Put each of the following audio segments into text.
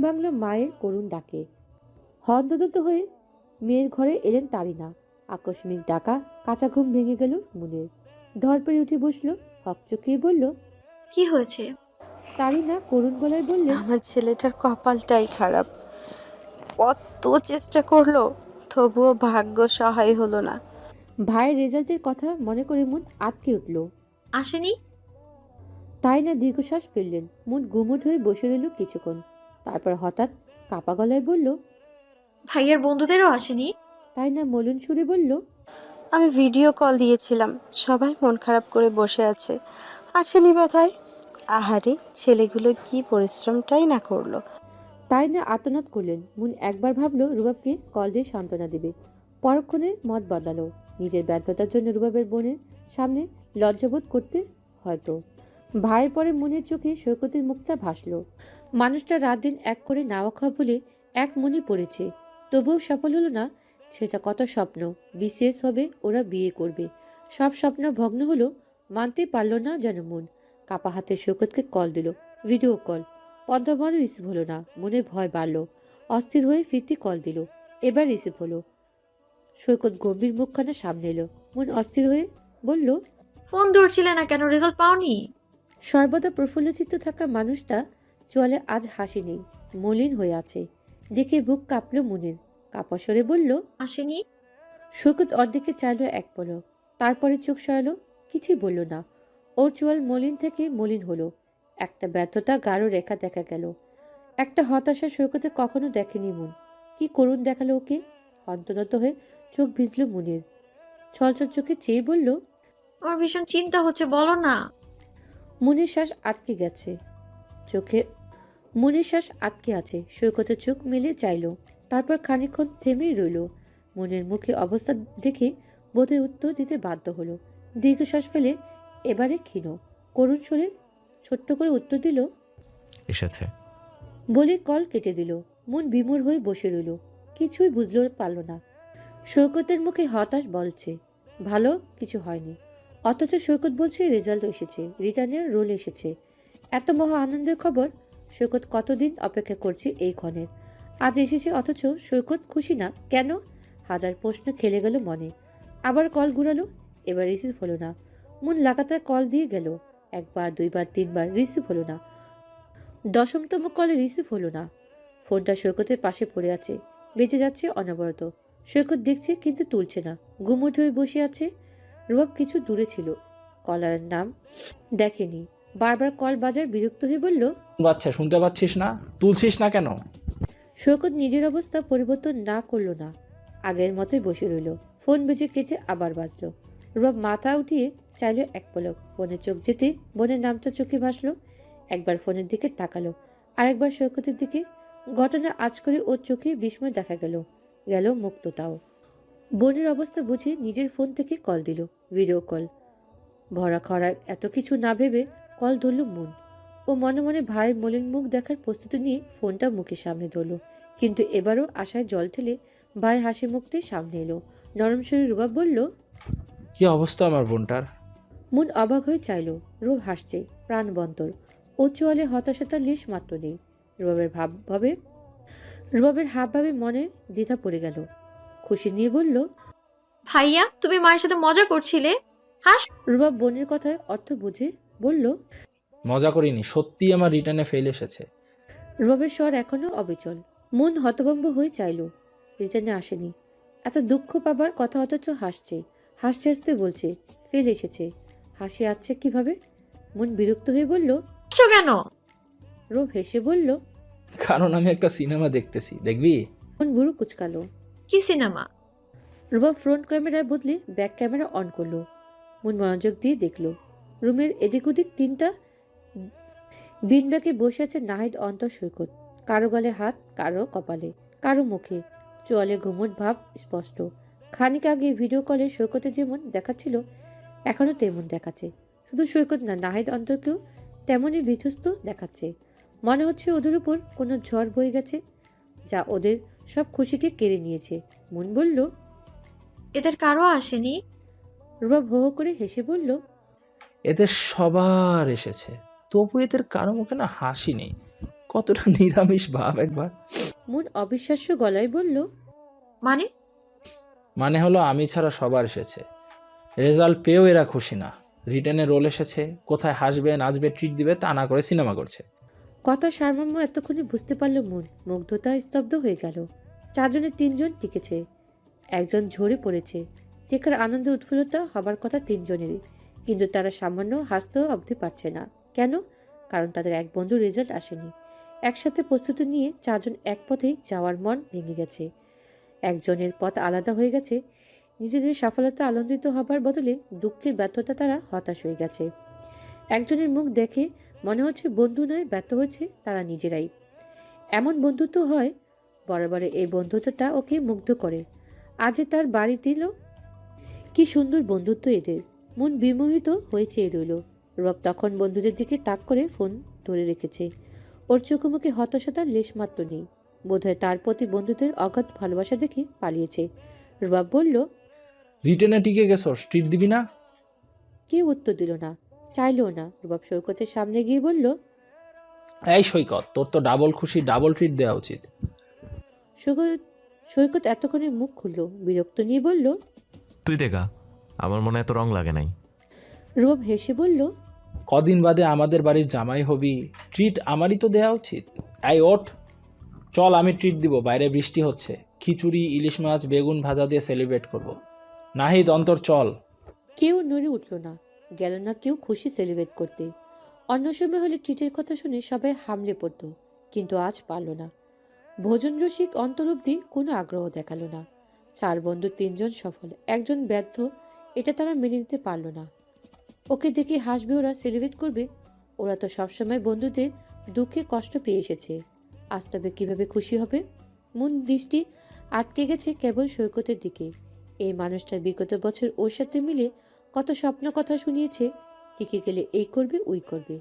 ভাঙল মায়ের করুণ ডাকে। হন্তদন্ত হয়ে মেয়ের ঘরে এলেন তারিনা। আকস্মিক ডাকা কাঁচা ঘুম ভেঙে গেল মুনের। ধরপড়ে উঠে বসলো, হকচকিয়ে বলল, কি হয়েছে? তারিনা করুণ গলায় বললেন, আমার ছেলেটার কপালটাই খারাপ। কত চেষ্টা করলো, তবুও ভাগ্য সহায় হলো না। ভাইয়ের রেজাল্টের কথা মনে করে মুন আটকে উঠল। আসেনি? তাই না দীর্ঘশ্বাস ফেললেন। মুন গুমোট হয়ে বসে রইল কিছুক্ষণ। তারপর হঠাৎ কাপা গলায় বলল, ভাইয়ার বন্ধুদেরও আসেনি? তাই না মলিন সুরে বলল, আমি ভিডিও কল দিয়েছিলাম, সবাই মন খারাপ করে বসে আছে, আসেনি বোধহয়। আহারে, ছেলেগুলো কি পরিশ্রমটাই না করলো। তাই না আর্তনাদ করলেন। মুন একবার ভাবলো রুবাবকে কল দিয়ে সান্ত্বনা দেবে, পরক্ষণে মত বদলালো। নিজের ব্যর্থতার জন্য রুবাবের বোনের সামনে লজ্জাবোধ করতে হয়তো। ভাইয়ের পরে মনের চোখে সৈকতের মুখটা ভাসলো। মানুষটা রাত দিন এক করে নাওয়া খাওয়া বলে এক মনে পড়েছে, তবুও সফল হলো না। সেটা কত স্বপ্ন, বিশেষ হবে, ওরা বিয়ে করবে, সব স্বপ্ন ভগ্ন হলো। মানতেই পারল না যেন মন। কাপা হাতে সৈকতকে কল দিল, ভিডিও কল। পদ্মমানও রিসিভ হলো না। মনে ভয় বাড়ল। অস্থির হয়ে ফিরতি কল দিল, এবার রিসিভ হলো। সৈকত গম্ভীর মুখখানা সামনে এলো। মন অস্থির হয়ে বলল, ফোন ধরছিলে না কেন? রেজাল্ট পাওনি? সর্বদা প্রফুল্লচিত্ত থাকা মানুষটা চলে আজ হাসি নেই, মলিন হয়ে আছে। দেখে বুক কাঁপল মুনের। কাপা স্বরে বলল, আসেনি? সৈকত অর্ধেকে চাইল এক পলক, তারপরে চোখ সরালো, কিছুই বলল না। ওর চোয়াল মলিন থেকে মলিন হলো। একটা ব্যর্থতা গাঢ় রেখা দেখা গেল, একটা হতাশা সৈকতে কখনো দেখেনি মন। কি করুণ দেখালো ওকে। হন্তদন্ত হয়ে চোখ ভিজল মুনের। ছলছল চোখে চেয়ে বলল, আমার ভীষণ চিন্তা হচ্ছে, বলো না। মুনের শ্বাস আটকে গেছে চোখে। মুনের শ্বাস আটকে আছে। সৈকতের চোখ মেলে চাইল, তারপর খানিকক্ষণ থেমেই রইল। মনের মুখে অবস্থা দেখে বোধহয় উত্তর দিতে বাধ্য হলো। দীর্ঘশ্বাস ফেলে এবারে ক্ষীণ করুণ স্বরে ছোট্ট করে উত্তর দিল, এসেছে। বলে কল কেটে দিল। মন বিমূঢ় হয়ে বসে রইল, কিছুই বুঝতে পারল না। সৈকতের মুখে হতাশ বলছে, ভালো কিছু হয়নি, অথচ সৈকত বলছে রেজাল্ট এসেছে, রিটার্নের রোল এসেছে। এত মহা আনন্দের খবর। সৈকত কতদিন অপেক্ষা করছে এই ক্ষণের, আজ এসেছে, অথচ সৈকত খুশি না কেন? হাজার প্রশ্ন খেলে গেল মনে। আবার কল ঘুরালো, এবার রিসিভ হলো না। মন লাগাতার কল দিয়ে গেল, একবার দুইবার তিনবার, রিসিভ হলো না। দশমতম কলে রিসিভ হলো না। ফোনটা সৈকতের পাশে পড়ে আছে, বেঁচে যাচ্ছে অনবরত। সৈকত দেখছে কিন্তু তুলছে না, গুমোট হয়ে বসে আছে। রুবাব কিছু দূরে ছিল, কলারের নাম দেখেনি। বারবার কল বাজার বিরক্ত হয়ে বলল, বাচ্চা শুনতে পাচ্ছিস না? তুলছিস না কেন? সৈকত নিজের অবস্থা পরিবর্তন না করলো না, আগের মতোই বসে রইল। ফোন বেজে কেটে আবার বাজলো। রুবাব মাথা উঠিয়ে চাইল এক পলক, ফোনে চোখ যেতে বোনের নামটা চোখে ভাসলো। একবার ফোনের দিকে তাকালো, আরেকবার সৈকতের দিকে। ঘটনা আজ করে ওর চোখে বিস্ময় দেখা গেল, গেল মুক্ততাও। বোনের অবস্থা বুঝে নিজের ফোন থেকে কল দিল, ভিডিও কল। ভরা খরা এত কিছু না ভেবে কল ধরল মন। ও মনে মনে ভাইয়ের মলিন মুখ দেখার প্রস্তুতি নিয়ে ফোনটা মুখের সামনে ধরল। কিন্তু এবারও আশায় জল ঠেলে ভাই হাসি মুখটি সামনে এলো। নরম সুরে রুবাব বলল, কি অবস্থা আমার বোনটার? মন অবাক হয়ে চাইল। রূপ হাসছে, প্রাণবন্তর। ও চোয়ালে হতাশাতার লেশ মাত্র নেই। রুবাবের হাবভাবে মনে দ্বিধা পড়ে গেল। খুশি নিয়ে বলল, ভাইয়া, তুমি মায়ের সাথে মজা করছিলে? হাস। রুবাব বোনের কথায় অর্থ বুঝে বলল। মজা করিনি, সত্যি আমার রিটার্নে ফেল এসেছে। রুবাবের স্বর এখনো অবিচল। মন হতভম্ব হয়ে চাইল, রিটার্নে আসেনি। এত দুঃখ পাবার কথা, অথচ হাসছে। হাসতে হাসতে বলছে ফেল এসেছে। হাসি আসছে কিভাবে? মন বিরক্ত হয়ে বলল, কেন? রূপ হেসে বলল, কারণ আমি একটা সিনেমা দেখতেছি, দেখবি? মন ভুরু কুচকালো। কি সিনেমা? রুবাব ফ্রন্ট ক্যামেরার বদলে ব্যাক ক্যামেরা অন করলো। মন মনোযোগ দিয়ে দেখলো, রুমের এদিক ওদিক তিনটা বিনব্যাগে বসে আছে নাহিদ, অন্তর, সৈকত। কারো গলে হাত, কারো কপালে, কারো মুখে চোয়ালে ঘুমট ভাব স্পষ্ট। খানিক আগে ভিডিও কলে সৈকতে যেমন দেখাচ্ছিল, এখনো তেমন দেখাচ্ছে। শুধু সৈকত না, নাহিদ অন্তরকেও তেমনই বিধ্বস্ত দেখাচ্ছে। মনে হচ্ছে ওদের উপর কোনো ঝড় বয়ে গেছে, যা ওদের সব খুশিকে কেড়ে নিয়েছে। মন বলল, এদের কারো আসেনি? রুবাব হো হো করে হেসে বলল, এদের সবার এসেছে, তবু এদের কারো মুখে না হাসি নেই। কতটা নিরামিষ ভাব একবার। মুন অবিশ্বাস্য গলায় বলল, মানে? মানে হলো আমি ছাড়া সবার এসেছে, রেজাল্ট পেয়েও এরা খুশি না। রিটেনে রোল এসেছে, কোথায় হাসবে নাচবে ট্রিট দিবে তা না করে সিনেমা করছে। কথা সারমর্ম এতক্ষণে বুঝতে পারল মুন। মুগ্ধতায় স্তব্ধ হয়ে গেল। 4 জনের 3 জন টিকেছে, একজন ঝরে পড়েছে। টেকার আনন্দ উৎফুল্লতা হবার কথা 3 জনেরই, কিন্তু তারা সামান্য হাসতেও অবধি পারছে না। কেন? কারণ তাদের এক বন্ধু রেজাল্ট আসেনি। একসাথে প্রস্তুতি নিয়ে 4 জন এক পথেই যাওয়ার মন ভেঙে গেছে। একজনের পথ আলাদা হয়ে গেছে। নিজেদের সফলতা আনন্দিত হবার বদলে দুঃখের ব্যর্থতা তারা হতাশ হয়ে গেছে। একজনের মুখ দেখে মনে হচ্ছে বন্ধু নয়, ব্যর্থ হয়েছে তারা নিজেরাই। এমন বন্ধুত্ব হয় বরাবরে। এই বন্ধুত্বটা ওকে মুগ্ধ করে। আজ যে তার বাড়ি দিল, কি সুন্দর বন্ধুত্ব এদের। মন বিমোহিত হয়ে চেয়ে রইল। রব তখন বন্ধুদের দিকে তাক করে ফোন ধরে রেখেছে। ওর চোখে মুখে হতাশাতার লেশমাত্র নেই। বোধহয় তার প্রতি বন্ধুদের অগাধ ভালোবাসা দেখে পালিয়েছে। রবাব বলল, রিটেনে টিকে গেছস, ট্রিট দিবি না? কেউ উত্তর দিল না, চাইলেও না। রবাব সৈকতের সামনে গিয়ে বলল, এই সৈকত, তোর তো ডাবল খুশি, ডাবল ট্রিট দেওয়া উচিত। সৈকত সৈকত এতক্ষণে মুখ খুলল, বিরক্ত নিয়ে বলল। তুই দেখা, আমার মনে এত রং লাগে নাই। রবাব হেসে বলল, কদিন বাদে আমাদের বাড়ির জামাই হবি, ট্রিট আমারই তো দেওয়া উচিত। এই ওঠ, চল আমি ট্রিট দিব। বাইরে বৃষ্টি হচ্ছে, খিচুড়ি, ইলিশ মাছ, বেগুন ভাজা দিয়ে সেলিব্রেট করব। নাহিদ, অন্তর চল। কেউ নড়ে উঠল না, গেল না কেউ খুশি সেলিব্রেট করতে। অন্য সময় হলে ট্রিটের কথা শুনে সবাই হামলে পড়ত, কিন্তু আজ পারল না। ভোজন রসিক অন্তর অব্দি কোনো আগ্রহ দেখালো না। 4 বন্ধু 3 জন সফল, একজন ব্যর্থ, এটা তারা মেনে নিতে পারল না। ওকে দেখে হাসবে ওরা, সেলিব্রেট করবে। ওরা তো সবসময় বন্ধুদের দুঃখে কষ্ট পেয়ে এসেছে, আজ তবে কিভাবে খুশি হবে? মন দৃষ্টি আটকে গেছে কেবল সৈকতের দিকে। এই মানুষটা বিগত বছর ওর সাথে মিলে কত স্বপ্ন কথা শুনিয়েছে। টিকে গেলে এই করবে ওই করবে।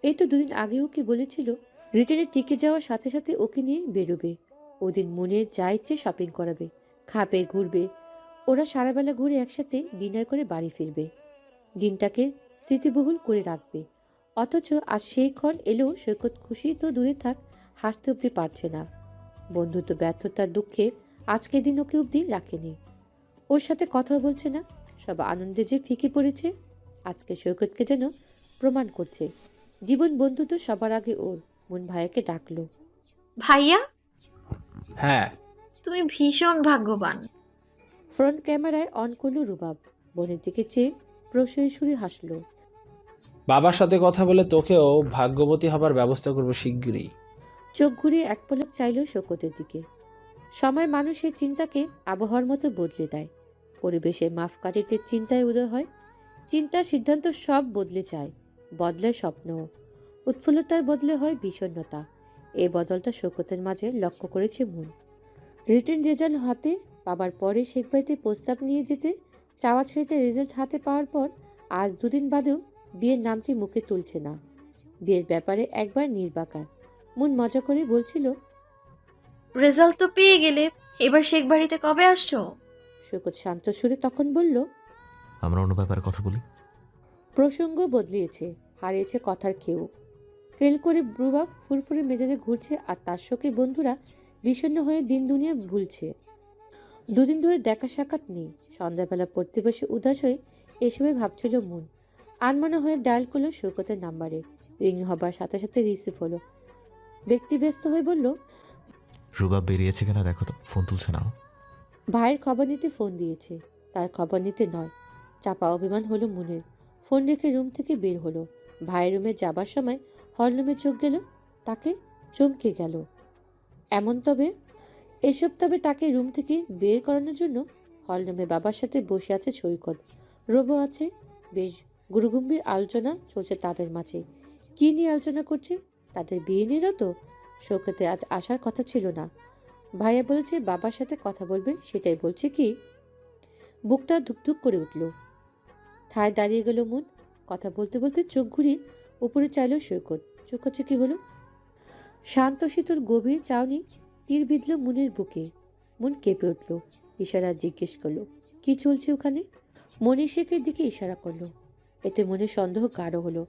এই তো 2 দিন আগে ওকে বলেছিল রিটেনে টিকে যাওয়ার সাথে সাথে ওকে নিয়ে বেরোবে। ওদিন মনে যা ইচ্ছে শপিং করাবে, খাবে, ঘুরবে। ওরা সারাবেলা ঘুরে একসাথে ডিনার করে বাড়ি ফিরবে, দিনটাকে স্মৃতিবহুল করে রাখবে। অথচ আজ সেই ক্ষণ এলেও সৈকত খুশি তো দূরে থাক, হাসতে অব্দি পারছে না। বন্ধুত্ব ব্যর্থতার দুঃখে আজকের দিন ওকে অব্দি রাখেনি। ওর সাথে কথা বলছে না, সব আনন্দে যে ফিকে পড়েছে। আজকে সৈকতকে যেন প্রমাণ করছে জীবন বন্ধুত্ব সবার আগে ওর। মন ভাইয়াকে ডাকলো। ভাইয়া, হ্যাঁ, তুমি ভীষণ ভাগ্যবান। ফ্রন্ট ক্যামেরায় অন করলো রুবাব। বোনের দিকে চেয়ে প্রশয় সুরে হাসলো। বাবার সাথে কথা বলে তোকেও ভাগ্যবতী হবার ব্যবস্থা করবো শিগগিরই। চোখ ঘুরিয়ে এক পলক চাইল শোকতের দিকে। সময় মানুষের চিন্তাকে আবহাওয়ার মতো বদলে দেয়। পরিবেশের মাপকাঠিতে চিন্তায় উদয় হয়। চিন্তার সিদ্ধান্ত সব বদলে যায়, বদলায় স্বপ্নও। উৎফুল্লতার বদলে হয় বিষণ্ণতা। এই বদলটা শোকতের মাঝে লক্ষ্য করেছে মন। রিটেন রেজাল্ট হাতে পাবার পরে শেখ বাড়িতে প্রস্তাব নিয়ে যেতে চাওয়া ছেলেটা রেজাল্ট হাতে পাওয়ার পর আজ 2 দিন বাদেও বিয়ের নামটি মুখে তুলছে না। বিয়ের ব্যাপারে একবার নির্বাকার। মন মজা করে বলছিল, রেজাল্ট তো পেয়ে গেলে, এবার শেখ বাড়িতে কবে আসছো? শোকত শান্ত সুরে তখন বলল, আমরা অন্য ব্যাপারে কথা বলি। প্রসঙ্গ বদলিয়েছে, হারিয়েছে কথার খেয়েও। ফেল করে ব্রুবাব ফুরফুরে মেজাজে ঘুরছে, আর তার শোকে বন্ধুরা বিষণ্ণ হয়ে দিন দুনিয়া ভুলছে। 2 দিন ধরে দেখা সাক্ষাৎ নেই। সন্ধ্যাবেলা পড়তে বসে উদাস হয়ে এসবে ভাবছিল মন। আনমনা হয়ে ডায়াল করলো শৌকতের নাম্বারে। রিং হবার সাথে সাথে রিসিভ হলো। ব্যক্তি ব্যস্ত হয়ে বলল, রুবাব বেরিয়েছে কিনা দেখো তো, ফোন তুলছে না। ভাইয়ের খবর নিতে ফোন দিয়েছে। তার খবর নিতে নয়। চাপা অভিমান হলো মনের। ফোন রেখে রুম থেকে বের হলো। ভাইয়ের রুমে যাবার সময় হলরুমে চোখ গেল, তাকে চমকে গেল। তবে তাকে রুম থেকে বের করানোর জন্য হলরুমে বাবার সাথে বসে আছে সৈকত। রবো আছে। বেশ গুরুগম্ভীর আলোচনা চলছে তাদের মাঝে। কি নিয়ে আলোচনা করছে? তাদের বিয়ে নিয়ে তো। সৈকতে আজ আসার কথা ছিল না। ভাইয়া বলেছে বাবার সাথে কথা বলবে, সেটাই বলছে কি? বুকটা ধুকধুক করে উঠল। ঠায় দাঁড়িয়ে গেল মন। কথা বলতে বলতে চোখ ঘুরিয়ে উপরে চাইল সৈকত। চোখাচোখি হলো। শান্ত শীতল গভীর চাউনি তীর বিঁধল মনের বুকে। মন কেঁপে উঠল। ইশারা জিজ্ঞেস করলো, কি চলছে ওখানে? মনীষ শেখের দিকে ইশারা করলো। এতে মনে সন্দেহ গাঢ় হলো।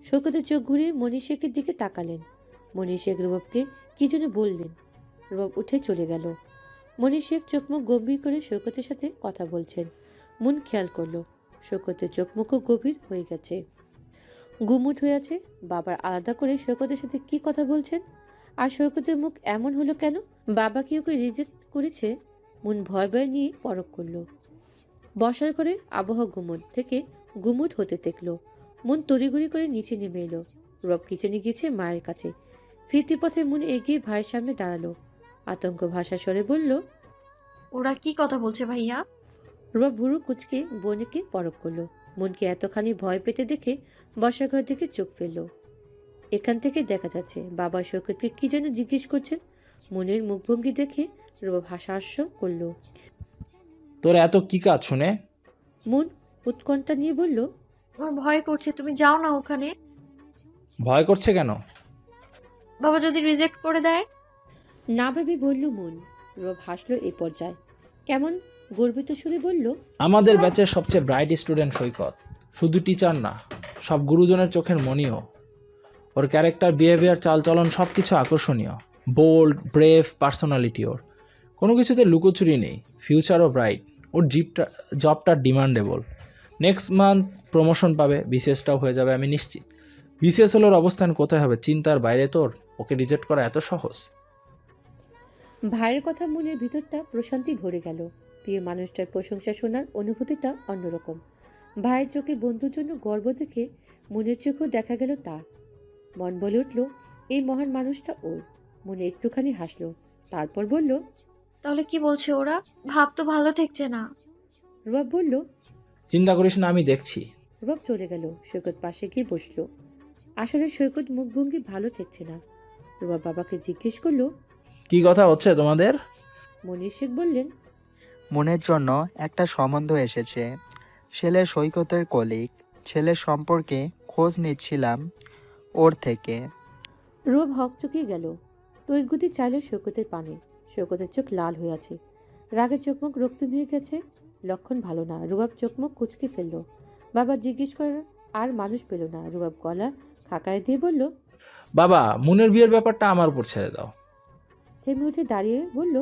সৈকতের চোখ ঘুরিয়ে মনীষ শেখের দিকে তাকালেন। মনির শেখ রুবাবকে কি যেন বললেন। রুবাব উঠে চলে গেল। মনির শেখ চোখ মুখ গম্ভীর করে সৈকতের সাথে কথা বলছেন। মন খেয়াল করলো সৈকতের চোখ মুখও গভীর হয়ে গেছে, গুমুট হয়ে আছে। বাবার আলাদা করে সৈকতের সাথে কি কথা বলছেন? আর সৈকতের মুখ এমন হলো কেন? বাবা কি ওকে রিজেক্ট করেছে? মন ভয় ভয় নিয়ে পরখ করলো। বসার ঘরে আবহাওয়া গুমুট থেকে গুমুট হতে দেখলো। মন তড়িঘড়ি করে নিচে নেমে এলো। রব কিচেনে গিয়েছে মায়ের কাছে। ফিরতি পথে মন এগিয়ে ভাইয়ের সামনে দাঁড়ালো। আতঙ্ক ভাষা স্বরে বলল, ওরা কি কথা বলছে ভাইয়া? রব ভুরু কুচকে বোনকে পরখ করলো। মনকে এতখানি ভয় পেতে দেখে বসার ঘর দিকে চোখ ফেললো। এখান থেকে দেখা যাচ্ছে বাবা সৈকতকে কি যেন জিজ্ঞেস করছেন। মনের মুখভঙ্গি দেখে রব হাস্য করলো। তোর এত কি কাজ শুনে? মন উৎকণ্ঠা নিয়ে বলল, আমার ভয় করছে, তুমি যাও না ওখানে। ভয় করছে কেন? বাবা যদি রিজেক্ট করে দেয়? না ভেবে বলল মন। রব হাসলো এই পর্যায়ে, কেমন গর্বিত সুরে বলল, আমাদের ব্যাচের সবচেয়ে ব্রাইট স্টুডেন্ট সৈকত, শুধু টিচার না, সব গুরুজনের চোখের মণিও। ওর ক্যারেক্টার, বিহেভিয়ার, চালচলন সব কিছু আকর্ষণীয়। বোল্ড, ব্রেভ পার্সোনালিটি ওর। কোনো কিছুতে লুকোচুরি নেই। ফিউচারও ব্রাইট। ওর জবটা ডিমান্ডেবল। নেক্সট মান্থ প্রমোশন পাবে, বিসিএসটাও হয়ে যাবে আমি নিশ্চিত। বিসিএস হলে ওর অবস্থান কোথায় হবে চিন্তার বাইরে তোর। ওকে রিজেক্ট করা এত সহজ? ভাইয়ের কথা মনের ভিতরটা প্রশান্তি ভরে গেল। প্রিয় মানুষটার প্রশংসা শোনার অনুভূতিটা অন্যরকম। ভাইয়ের চোখে বন্ধুর জন্য গর্ব দেখে মনের চোখেও দেখা গেল তা। মন বলে উঠল, এই মহান মানুষটা ওর। মনে একটুখানি হাসলো, তারপর বলল, তাহলে কি বলছে ওরা? ভাব তো ভালো ঠেকছে না। রুবাব বলল। চিন্তা করিস না, আমি দেখছি। রুবাব চলে গেল। সৈকত পাশে গিয়ে বসলো। আসলে সৈকত মুখভঙ্গি ভালো ঠেকছে না। রুবাব বাবাকে জিজ্ঞেস করলো, কি কথা হচ্ছে তোমাদের? মনির শেখ বললেন, মনের জন্য একটা সম্বন্ধ এসেছে। ছেলে সৈকতের কলিগ। ছেলের সম্পর্কে খোঁজ নিচ্ছিলাম ওর থেকে। রুবাব হকচকিয়ে গেল। তৈগুতি চাইল সৈকতের পানে। সৈকতের চোখ লাল হয়ে আছে, রাগে চোখমুখ রক্তিম হয়ে গেছে। লক্ষণ ভালো না। রুবাব চোখমুখ কুচকে ফেলল। বাবা জিজ্ঞেস করার আর মানুষ পেল না। রুবাব গলা খাকায় দিয়ে বলল, বাবা, মুনের বিয়ের ব্যাপারটা আমার উপর ছেড়ে দাও। থেমে উঠে দাঁড়িয়ে বলল,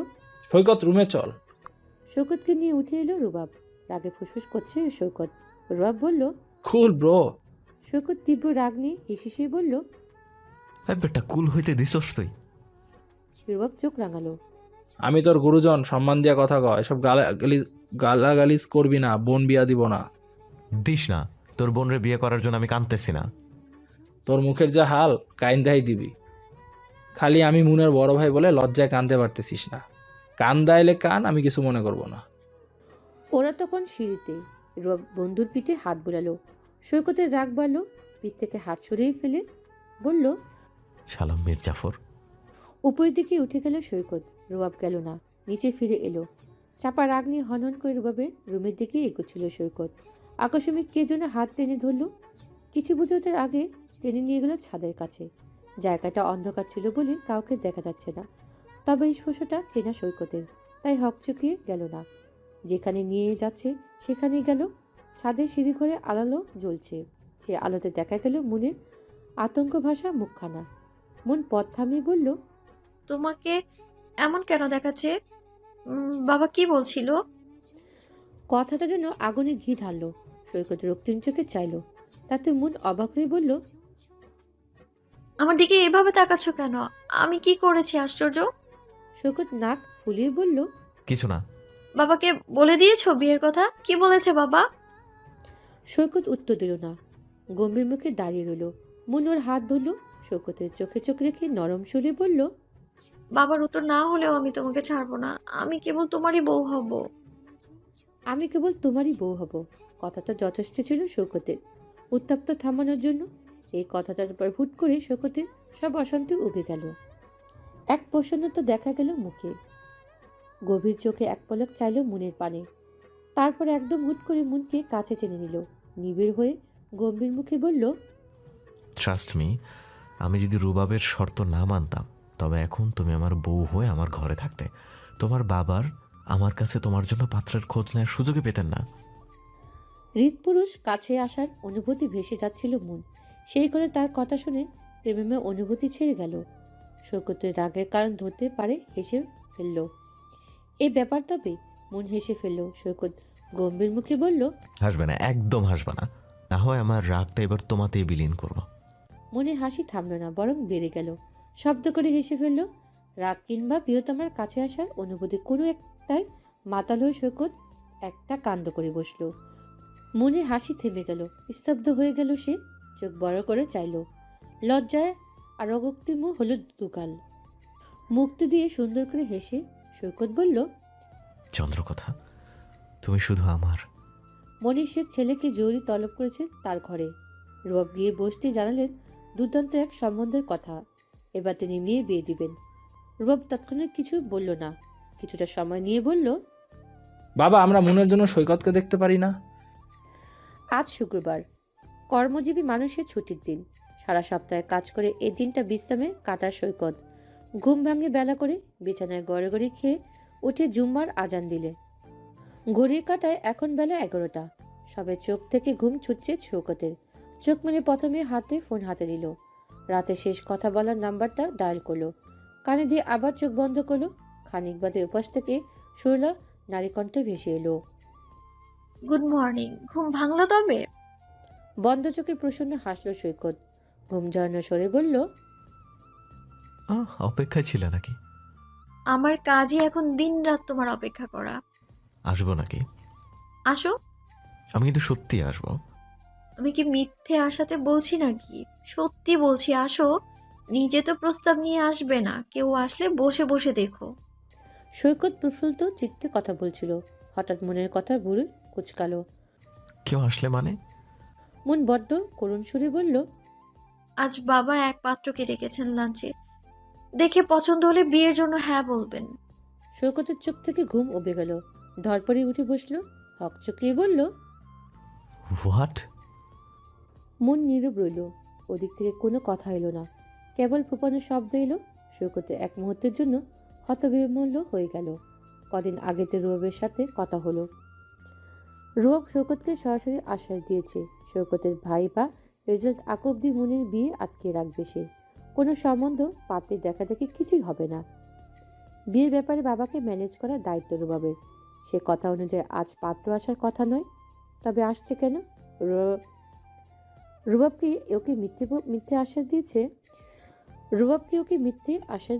সৈকত, রুমে চল। সৈকতকে নিয়ে উঠে এলো রুবাব। রাগে ফুসফুস করছে সৈকত। রুবাব বলল, কুল ব্রো। সৈকত তীব্র রাগ নিয়ে হিসিয়ে বলল। বেটা কুল হইতে দিছস তুই? রুবাব চোখ রাঙালো। আমি তোর গুরুজন, সম্মান দিয়া কথা কয়। এসব গালাগালিজ করবি না, বোন বিয়া দিব না। দিস না, তোর বোনরে বিয়ে করার জন্য আমি কাঁদতেছি না। তোর মুখের যা হাল, কাইন্দাই দিবি। খালি আমি মুনের বড় ভাই বলে লজ্জায় কানতে পারতেছিস না। কান্দাইলে কান, আমি কিছু মনে করব না। ওরা তখন সিঁড়িতে। রুবাব বন্ধুর পিঠে হাত বোলালো। সৈকতের রাগ বাড়ল। পিঠ থেকে হাত সরিয়ে ফেলে বলল, শালা মীর জাফর। উপরের দিকে উঠে গেল সৈকত। রুবাব গেল না, নিচে ফিরে এলো। চাপা রাগ নিয়ে হনহন করে রুবাবের রুমের দিকে এগোচ্ছিল সৈকত। আকস্মিক কে যেন হাত টেনে ধরল। কিছু বুঝে ওঠার আগে টেনে নিয়ে গেল ছাদের কাছে। জায়গাটা অন্ধকার ছিল বলে কাউকে দেখা যাচ্ছে না, তবে স্পর্শটা চেনা সৈকতের, তাই হকচকিয়ে গেল না। যেখানে নিয়ে যাচ্ছে সেখানেই গেল। ছাদের সিঁড়ি ঘরে আলো জ্বলছে। সে আলোতে দেখা গেল মুনের আতঙ্ক ভাষা মুখখানা। মন পথ থামিয়ে বলল, তোমাকে এমন কেন দেখাচ্ছে? বাবা কি বলছিল? কথাটা যেন আগুনে ঘি ঢাললো। সৈকত রক্তিম চোখে চাইল। তাতে মন অবাক হয়ে বলল, আমার দিকে এভাবে তাকাচ্ছ কেন? আমি কি করেছি আশ্চর্য? সৈকত নাক ফুলিয়ে বলল, কিছু না। বাবাকে বলে দিয়েছো বিয়ের কথা? কি বলেছে বাবা? সৈকত উত্তর দিল না, গম্ভীর মুখে দাঁড়িয়ে রইল। মন ওর হাত ধরল। সৈকতের চোখে চোখ রেখে নরম সুরে বলল, বাবার উত্তর না হলেও আমি তোমাকে ছাড়বো না। আমি কেবল তোমারই বউ হব। আমি কেবল তোমারই বউ হব। কথাটা যথেষ্ট ছিল সৈকতের উত্তপ্ত থামানোর জন্য। এই কথাটার পর হুট করে সৈকতের সব অশান্তি উবে গেল। এক প্রসন্নতা দেখা গেল মুখে। গভীর চোখে এক পলক চাইল মুনের পানে। তারপর একদম হুট করে মুনকে কাছে টেনে নিল। নিবিড় হয়ে গম্ভীর মুখে বলল, ট্রাস্ট মি, আমি যদি রুবাবের শর্ত না মানতাম, তবে এখন তুমি আমার বউ হয়ে আমার ঘরে থাকতে। তোমার বাবার আমার কাছে তোমার জন্য পাত্রের খোঁজ নেওয়ার সুযোগই পেতেন না। হৃদপুরুষ কাছে আসার অনুভূতি ভেসে যাচ্ছিল মন। সেই করে তার কথা শুনে প্রেমে অনুভূতি ছেড়ে গেল। সৈকতের রাগের কারণ ধরতে পারে, হেসে ফেলল। এই ব্যাপার তবে। মন হেসে ফেলল। সৈকত গম্ভীর মুখে বলল, হাসবে না, একদম হাসবে না, না হয় আমার রাগটা এবার তোমাতেই বিলীন করবো। মনে হাসি থামল না, বরং বেড়ে গেল। শব্দ করে হেসে ফেলল। রাগ কিংবা প্রিয়তমার কাছে আসার অনুভূতি কোনো একটাই মাতাল হয়ে সৈকত একটা কাণ্ড করে বসল। মনে হাসি থেমে গেল, স্তব্ধ হয়ে গেল সে। চোখ বড় করে চাইল। লজ্জায় আর অগক্তিম হলো দুগাল। মুক্তি দিয়ে সুন্দর করে হেসে সৈকত বলল, চন্দ্রকথা, তুমি শুধু আমার। মনির শেখ ছেলেকে জরুরি তলব করেছে তার ঘরে। রব গিয়ে বসতে জানালেন দুর্দান্ত এক সম্বন্ধের কথা। এবার তিনি মেয়ে বিয়ে দিবেন। রব তৎক্ষণাৎ কিছু বলল না, কিছুটা সময় নিয়ে বলল, বাবা, আমরা মনের জন্য সৈকতকে দেখতে পারি না? আজ শুক্রবার, কর্মজীবী মানুষের ছুটির দিন। সারা সপ্তাহে কাজ করে এই দিনটা বিশ্রামে কাটার সৈকত। ঘুম ভাঙে বেলা করে, বিছানায় গড়ে গড়ে খেয়ে উঠে জুম্মার আজান দিলে। ঘড়ির কাঁটায় এখন বেলা 11টা। সবে চোখ থেকে ঘুম ছুটছে সৈকতের। চোখ মেলে প্রথমে ফোন হাতে দিল। রাতে শেষ কথা বলার নাম্বারটা ডায়াল করলো। কানে দিয়ে আবার চোখ বন্ধ করলো। খানিক বাদে উপাস থেকে সুরলা নারী কণ্ঠে ভেসে এলো। Good morning. ঘুম ভাঙলো তবে? বন্ধ চোখে প্রসন্ন হাসলো সৈকত। ঘুম ঝরানো সরে বলল, অপেক্ষায় ছিল নাকি? আমার কাজই এখন দিনরাত তোমার অপেক্ষা করা। আসবো নাকি? আসো। আমি কিন্তু সত্যি আসবো। আমি কি মিথ্যে আশাতে বলছি নাকি? সত্যি বলছি, আসো। নিজে তো প্রস্তাব নিয়ে আসবে না, কেউ আসলে বসে বসে দেখো। সৈকত প্রফুল্ল চিত্তে কথা বলছিল। হঠাৎ মনের কথা বুড়ি কুচকালো। কেউ আসলে মানে? মন বড্ড করুণ সুরে বলল, আজ বাবা এক পাত্রকে রেখেছেন লাঞ্চে। দেখে পছন্দ হলে বিয়ের জন্য হ্যাঁ বলবেন। সৈকতের চোখ থেকে ঘুম উবে গেল। ধরপড়ে উঠে বসলো, হক চকিয়ে বলল। হোয়াট? মন নীরব রইল। ওদিক থেকে কোনো কথা এলো না, কেবল ফুপানোর শব্দ এলো। সৈকতের এক মুহূর্তের জন্য হতবিমূল্য হয়ে গেল। কদিন আগেতে রুবের সাথে কথা হলো। রুব সৈকতকে সরাসরি আশ্বাস দিয়েছে সৈকতের ভাই বা রেজাল্ট আকব্দি মুনির বিয়ে আটকে রাখবে সে। কোনো সম্বন্ধ পাত্রের দেখা দেখি কিছুই হবে না। বিয়ের ব্যাপারে বাবাকে ম্যানেজ করার দায়িত্ব রুবাবের। সে কথা অনুযায়ী আজ পাত্র আসার কথা নয়, তবে আসছে কেন? রুবাবকে ওকে মিথ্যে আশ্বাস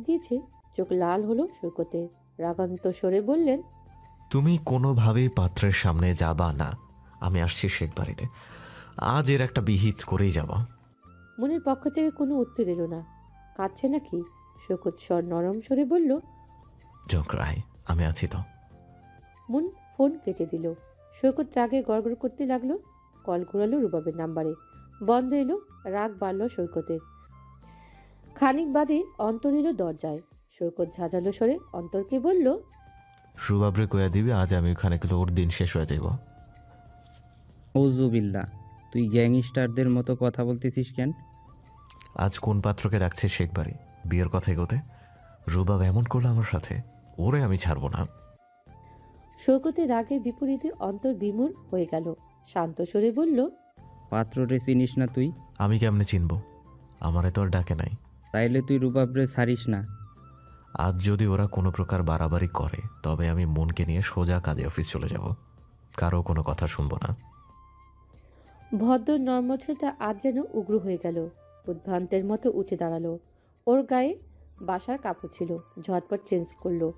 দিয়েছে। চোখ লাল হলো সৈকতের। রাগান্ত স্বরে বললেন, তুমি কোনোভাবেই পাত্রের সামনে যাবা না। আমি আসছি শেখ বাড়িতে, আজ এর একটা বিহিত করেই যাব। মনের পক্ষ থেকে কোনো উত্তর এলো না। কাঁদছে নাকি? সৈকত স্বর নরম স্বরে বলল, জোকরাই, আমি আছি তো। মন ফোন কেটে দিল। সৈকত রাগে গড়গড় করতে লাগলো। কল ঘোরালো রুবাবের নাম্বারে। বন্ধ এলো। রাগ বাড়ল সৈকতের। খানিক বাদে অন্তর এলো দরজায়। সৈকত ঝাঁঝালো স্বরে অন্তরকে বলল, রুবাবরে কয়া দিবি আজ আমি ওখানে গেলে ওর দিন শেষ হয়ে যাইব। ওজুবিল্লা, তুই গ্যাংস্টারদের মতো কথা বলতেছিস কেন? আজ কোন পাত্রকে রাখছে শেখ বাড়ি বিয়ের কথা এগোতে? রুবাব এমন করলো আমার সাথে, ওরে আমি ছাড়বো না। সৈকতের রাগের বিপরীতে অন্তর বিমূঢ় হয়ে গেল। শান্ত স্বরে বলল, পাত্ররে চিনিস না তুই? আমি কেমনে চিনব? আমারে তো আর ডাকে নাই। তাইলে তুই রুবাবরে ছাড়িস না। আজ যদি ওরা কোনো প্রকার বাড়াবাড়ি করে তবে আমি মনকে নিয়ে সোজা কাজে অফিস চলে যাব, কারো কোনো কথা শুনবো না। ভদ্র নর্মাল ছেলেটা আজ যেন উগ্র হয়ে গেল। উদ্ভ্রান্তের মতো উঠে দাঁড়ালো। ওর গায়ে বাসার কাপড় ছিল, ঝটপট চেঞ্জ করলো।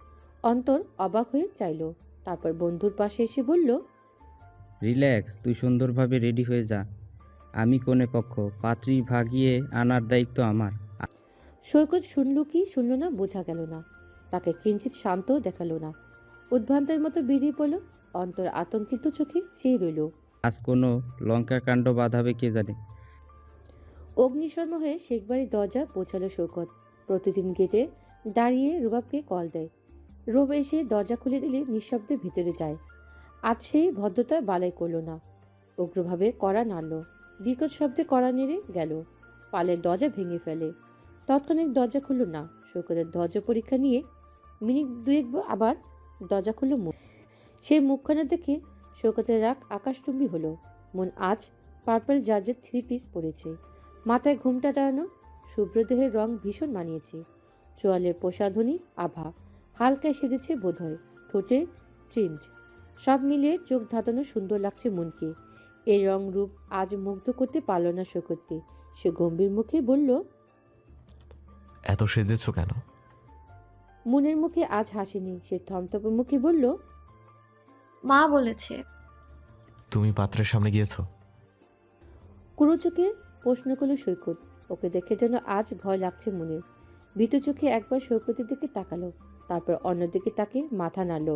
অন্তর অবাক হয়ে চাইল। তারপর বন্ধুর পাশে এসে বলল, রিল্যাক্স, তুই সুন্দরভাবে রেডি হয়ে যা। আমি কোনে পক্ষ, পাত্রী ভাগিয়ে আনার দায়িত্ব আমার। সৈকত শুনল কি শুনল না বোঝা গেল না। তাকে কিঞ্চিত শান্তও দেখালো না। উদ্ভ্রান্তের মতো বেরিয়ে পড়ল। অন্তর আতঙ্কিত চোখে চেয়ে রইল। আজ কোনো লঙ্কা কাণ্ড বাঁধাবে কে জানে। অগ্নিশর্মা হয়ে শেখবাড়ির দরজা পৌঁছালো সৈকত। প্রতিদিন গেটে দাঁড়িয়ে রুবাবকে কল দেয়। রুব এসে দরজা খুলে দিলে নিঃশব্দে ভিতরে যায়। আজ সেই ভদ্রতা বালাই করল না। উগ্রভাবে কড়া নাড়ল। বিকট শব্দে কড়া নেড়ে গেল। পালের দরজা ভেঙে ফেলে। তৎক্ষণিক দরজা খুলল না। সৈকতের দরজা পরীক্ষা নিয়ে মিনিট দুয়েক আবার দরজা খুলল মুখ। সেই মুখখানা দেখে সৈকতের রাগ আকাশচুম্বী হলো। মন আজ পার্পল জার্জের 3 পিস পরেছে। মাথায় ঘুমটা টানানো, শুভ্র দেহের রং ভীষণ মানিয়েছে। চোয়ালে প্রসাধনী আভা, হালকায় সেজেছে বোধহয়, ঠোঁটে ট্রিন্ট। সব মিলিয়ে চোখ ধাঁধানো সুন্দর লাগছে মনকে। এই রং রূপ আজ মুগ্ধ করতে পারল না সৈকতকে। সে গম্ভীর মুখে বলল, এত সেজেছ কেন? মনের মুখে আজ হাসিনি। সে থমথপে মুখে বলল, মা বলেছে। তুমি পাত্রের সামনে গিয়েছো? কুড়ো চোখে প্রশ্ন করল সৈকত। ওকে দেখে যেন আজ ভয় লাগছে মনের। ভীত চোখে একবার সৈকতের দিকে তাকালো, তারপর অন্যদিকে তাকে মাথা নাড়ল।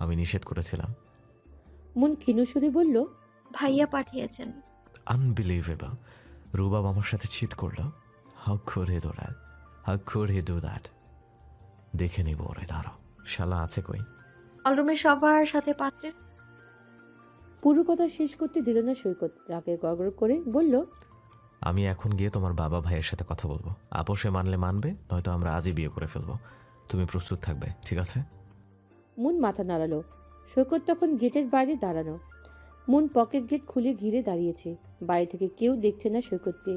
আমি নিষেধ করেছিলাম। মন ক্ষীণ সুরে বলল, ভাইয়া পাঠিয়েছেন। আনবিলিভেবল, রুবাব আমার সাথে চিট করলো। How could he do that? How could he do that? দেখে নিব ওরে, দাঁড়াও। শালা আছে কই? অলরুমে সবার সাথে পাত্রের। পুরো কথা শেষ করতে দিল না সৈকত। রাগে গড়গড় করে বলল, আমি এখন গিয়ে তোমার বাবা ভাইয়ের সাথে কথা বলবো। আপোষে মানলে মানবে, নয়তো আমরা আজই বিয়ে করে ফেলবো। তুমি প্রস্তুত থাকবে, ঠিক আছে? মন মাথা নাড়ালো। সৈকত তখন গেটের বাইরে দাঁড়ানো। মন পকেট গেট খুলে ঘিরে দাঁড়িয়েছে। বাইরে থেকে কেউ দেখছে না সৈকতকে।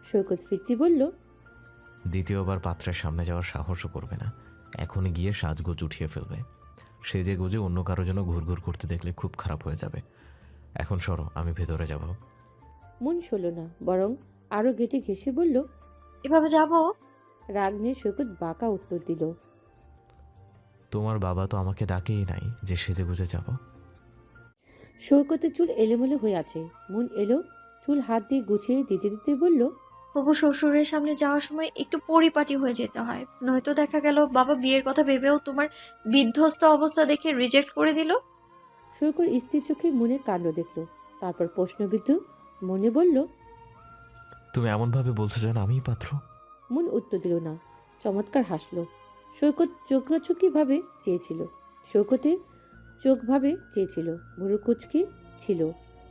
সৈকত ফিরতি বলল, দ্বিতীয়বার পাত্রের সামনে যাওয়ার সাহসও করবে না। এখন গিয়ে সাজগোজ উঠিয়ে ফেলবে। সেজে গুজে অন্য কারো জন্য ঘুরঘুর করতে দেখলে খুব খারাপ হয়ে যাবে। এখন সরো, আমি ভেতরে যাব। মন সরল না, বরং আরো গেটে ঘেঁষে বলল। এভাবে যাব? রাগ নিয়ে সৈকত বাঁকা উত্তর দিল, তোমার বাবা তো আমাকে ডাকেই নাই যে সেজে গুজে যাব। সৈকতের চুল এলোমেলো হয়ে আছে। মন এলো, চুল হাত দিয়ে গুছিয়ে দিতে দিতে বলল, হবু শ্বশুরের সামনে যাওয়ার সময় একটু পরিপাটি হয়ে যেতে হয়, নয়তো দেখা গেল বাবা বিয়ের কথা ভেবেও তোমার বিধ্বস্ত অবস্থা দেখে রিজেক্ট করে দিল। সৈকত স্থির চোখে মনের কাণ্ড দেখল, তারপর প্রশ্নবিদ্ধ মনে বলল, তুমি এমনভাবে বলছো যেন আমিই পাত্র। মন উত্তর দিল না, চমৎকার হাসলো। সৈকত চোখাচোখি ভাবে চেয়েছিল, সৈকতে চোখ ভাবে চেয়েছিল। ভুরু কুচকে ছিল।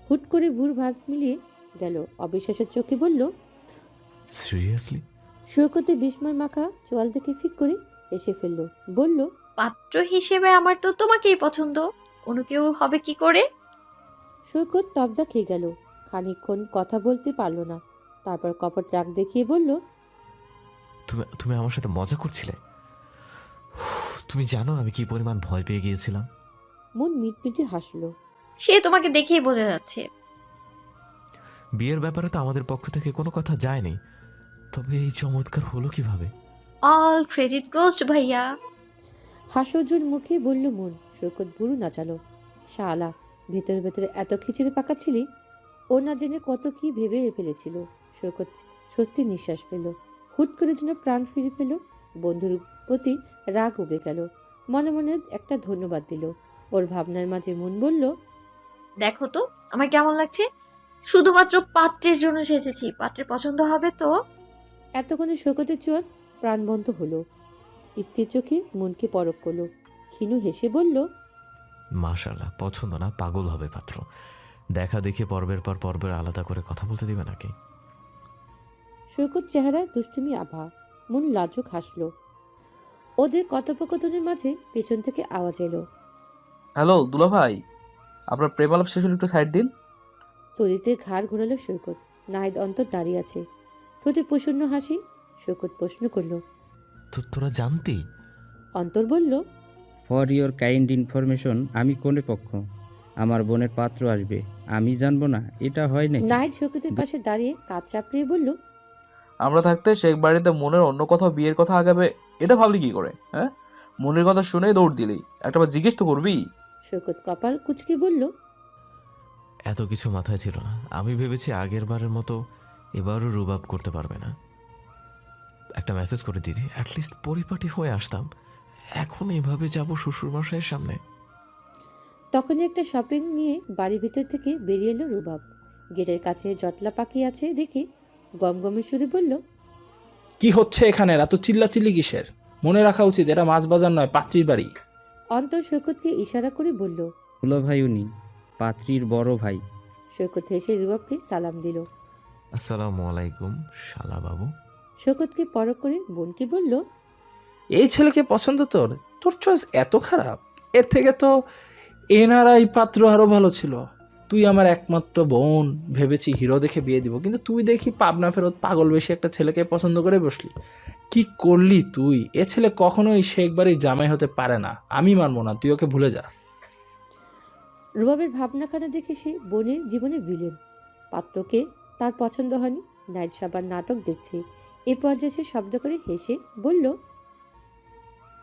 হুট করে ভুর ভাঁজ মিলিয়ে গেল। অবিশ্বাসের চোখে বলল, সিরিয়াসলি? সৈকতে বিস্ময় মাখা চোয়াল দেখে ফিক করে এসে ফেলল। বলল, পাত্র হিসেবে আমার তো তোমাকেই পছন্দ, অন্য কেউ হবে কি করে? সৈকত তবদা খেয়ে গেল। খানিকক্ষণ কথা বলতে পারল না। তারপর কপট রাগ দেখিয়ে বলল, তুমি তুমি আমার সাথে মজা করছিলে? তুমি জানো আমি কি পরিমাণ ভয় পেয়ে গিয়েছিলাম? মন মিটমিটে হাসলো। সে তোমাকে দেখেই বোঝা যাচ্ছে। বিয়ের ব্যাপারে তো আমাদের পক্ষ থেকে কোনো কথা যায়নি, তবে এই চমৎকার হলো কিভাবে? অল ক্রেডিট গোস্ট ভাইয়া। হাস্যজ্জ্বল মুখে বলল মন। সৈকত ভুরু নাচালো। শালা, ভেতরে ভেতরে এত খিচুড়ি পাকাচ্ছিলি? ও না জেনে কত কি ভেবে ফেলেছিল। সৈকত স্বস্তির নিঃশ্বাস ফেলল। হুট করে যেন প্রাণ ফিরে পেল। বন্ধুর প্রতি রাগ উবে গেল। মনে মনে একটা ধন্যবাদ দিল। ওর ভাবনার মাঝে মন বলল, দেখো তো আমার কেমন লাগছে, শুধুমাত্র পাত্রের জন্য সেজেছি, পাত্রের পছন্দ হবে তো। এতক্ষণে সৈকতের চোয়াল প্রাণবন্ত হলো। স্থির চোখে মনকে পরখ করলো। ক্ষীণ হেসে বলল, মাশাআল্লাহ, পছন্দ না পাগল হবে পাত্র। দেখা দেখে পর্বের পর পর্বের আলাদা করে কথা বলতে দিবে নাকি? সৈকত চেহারা দুষ্টুমি আভা। মন লাজুক হাসলো। ওদের কথোপকথনের মাঝে পেছন থেকে আওয়াজ এলো। হ্যালো দুলা ভাই, আপনার প্রেমালাপ শেষ হলে একটু সাইড দিন। তরিতে ঘাড় ঘোরালো সৈকত। নাহিদ অন্তর দাঁড়িয়ে আছে, ঠোঁটে প্রসন্ন হাসি। সৈকত প্রশ্ন করলো, তো তোরা জানতি? অন্তর বলল, ফর ইয়োর কাইন্ড ইনফরমেশন, আমি কোনে পক্ষ। আমার বোনের পাত্র আসবে, আমি জানবো না? এটা হয় নাকি? নাহিদ সৈকতের পাশে দাঁড়িয়ে কাজ চাপড়িয়ে বলল, আমরা থাকতে শেখ বাড়িতে মনের অন্য কোথাও বিয়ের কথা আগাবে, এটা ভাবলি কি করে? হ্যাঁ, মনের কথা শুনেই দৌড় দিলি, একটাবার জিজ্ঞেস তো করবি। সৈকত কপাল কুচকে বলল, এত কিছু মাথায় ছিল না। আমি ভেবেছি আগের বারের মতো এবারও রুবাব করতে পারবে না। একটা মেসেজ করে দিদি, অ্যাটলিস্ট পরিপাটি হয়ে আসতাম। এখন এভাবে যাব শ্বশুরমশাইয়ের সামনে? তখনই একটা শপিং নিয়ে বাড়ির ভিতর থেকে বেরিয়ে এলো রুবাব। গেটের কাছে জটলা পাকিয়ে আছে দেখে গমগমে সুরে বলল, কি হচ্ছে এখানে? এত চিল্লাচিল্লি কিসের? মনে রাখা উচিত এটা মাছ বাজার নয়, পাত্রীর বাড়ি। অন্তর সৈকতকে ইশারা করে বলল। হলো ভাই, উনি পাত্রীর বড় ভাই। সৈকত হেসে রুবাবকে সালাম দিল। আসসালামু আলাইকুম শালা বাবু। সৈকতকে পরখ করে বোনকে বলল, এই ছেলেকে পছন্দ তোর? তোর চয়েস এত খারাপ? এর থেকে তো এনআরআই পাত্র আরো ভালো ছিল। তুই আমার একমাত্র বোন, ভেবেছি হিরো দেখে বিয়ে দিব, কিন্তু তুই দেখি পাবনা ফেরত পাগল বেশি একটা ছেলেকে পছন্দ করে বসলি। কি করলি তুই? এ ছেলে কখনোই শেখ বাড়ির জামাই হতে পারে না, আমি মানবো না, তুই ওকে ভুলে যা। রুবাবের ভাবনাখানা দেখে সে বোনের জীবনে ভিলেন। পাত্রকে তার পছন্দ হয়নি, নাইট সাবার নাটক দেখছে। এ পর্যায়ে সে শব্দ করে হেসে বলল,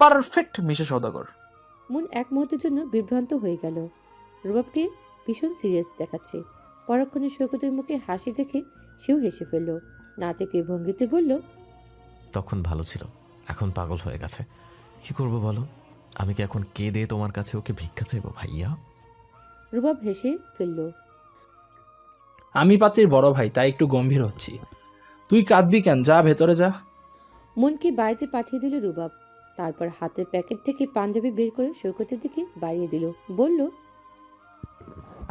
পারফেক্ট মিশে সওদাগর। মন এক মুহূর্তের জন্য বিভ্রান্ত হয়ে গেল। রুবাবকে ভীষণ সিরিয়াস দেখাচ্ছে। পরক্ষণে সৈকতের মুখে হাসি দেখে সেও হেসে ফেলল। নাটকের ভঙ্গিতে বলল, তখন ভালো ছিল, এখন পাগল হয়ে গেছে। কি করব বলো? আমি কি এখন কেঁদে তোমার কাছে ওকে ভিক্ষা চাইবো ভাইয়া? রুবাব হেসে ফেলল। আমি পাত্রীর বড় ভাই, তাই একটু গম্ভীর হচ্ছি। তুই কাঁদবি কেন? যা ভেতরে যা। মনকে বাড়িতে পাঠিয়ে দিল রুবাব। তারপর হাতের প্যাকেট থেকে পাঞ্জাবি বের করে সৈকতের দিকে বাড়িয়ে দিল। বলল,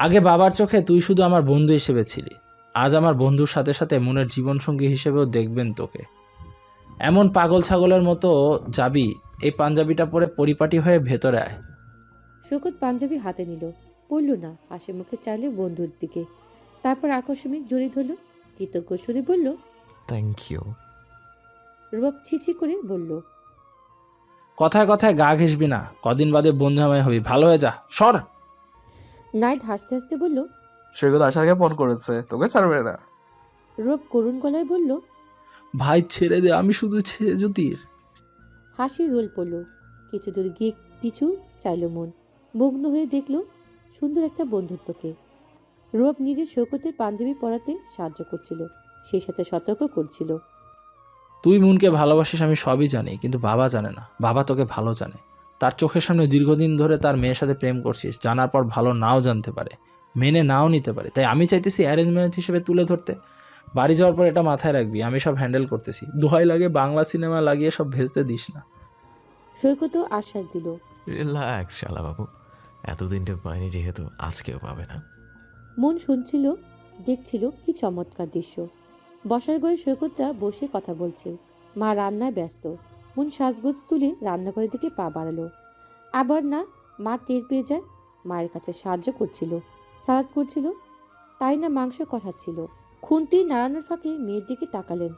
আগে বাবার চোখে তুই শুধু আমার বন্ধু হিসেবে ছিলি, আজ আমার বন্ধুর সাথে সাথে মনের জীবনসঙ্গী হিসেবেও দেখবেন তোকে। এমন পাগল ছাগলের মতো যাবি? এই পাঞ্জাবিটা পরে পরিপাটি হয়ে ভেতরে আয়। সৈকত পাঞ্জাবি হাতে নিল, পড়ল না, হাসি মুখে চাইল বন্ধুর দিকে। তারপর আকস্মিক জড়িয়ে ধরল, কৃতজ্ঞ সুরে বলল। Thank you. রুবাব ছিছি করে বলল, কথায় কথায় গা ঘেসবি না, কদিন বাদে বন্ধু আমায় হবি, ভালো হয়ে যা, সর। নাইট হাসতে হাসতে বলল। সৈকত আসার আগে ফোন করেছে, তোকে ছাড়বে না। রুবাব করুণ গলায় বলল, ভাই ছেড়ে দে, আমি শুধু ছেড়ে জ্যোতির। হাসি রোল পড়ল। কিছু দূর গিয়ে পিছু চাইল মন, মগ্ন হয়ে দেখল সুন্দর একটা বন্ধুত্বকে। রুবাব নিজের সৈকতের পাঞ্জাবি পরাতে সাহায্য করছিল, সেই সাথে সতর্ক করছিল। তুই মনকে ভালোবাসিস আমি সবই জানি, কিন্তু বাবা জানে না। বাবা তোকে ভালো জানে। তার চোখের সামনে দীর্ঘদিন ধরে তার মেয়ের সাথে প্রেম করছিস, জানার পর ভালো নাও জানতে পারে, মেনে নাও নিতে পারে। তাই আমি চাইতেছি অ্যারেঞ্জ ম্যারেজ হিসেবে তুলে ধরতে। বাড়ি যাওয়ার পর এটা মাথায় রাখবি, আমি সব হ্যান্ডেল করতেছি। দোহাই লাগে বাংলা সিনেমা লাগিয়ে সব ভেস্তে দিস না। সৈকতও আশ্বাস দিল। রিল্যাক্স শালা বাবু, এতদিন টের পাইনি যেহেতু আজকেও পাবে না। মন শুনছিল, দেখছিল কি চমৎকার দৃশ্য। বসার ঘরে সৈকতরা বসে কথা বলছে, মা রান্নায় ব্যস্ত। মন সাজগোজ তুলে রান্নাঘরের দিকে পা বাড়ালো। আবার না, মা টের পেয়ে যায়। মায়ের কাছে সাহায্য করছিল, সালাদ করছিল, তাই না মাংস কষাচ্ছিল। খুন্তি নাড়ানোর ফাঁকে মেয়ের দিকে তাকালেন।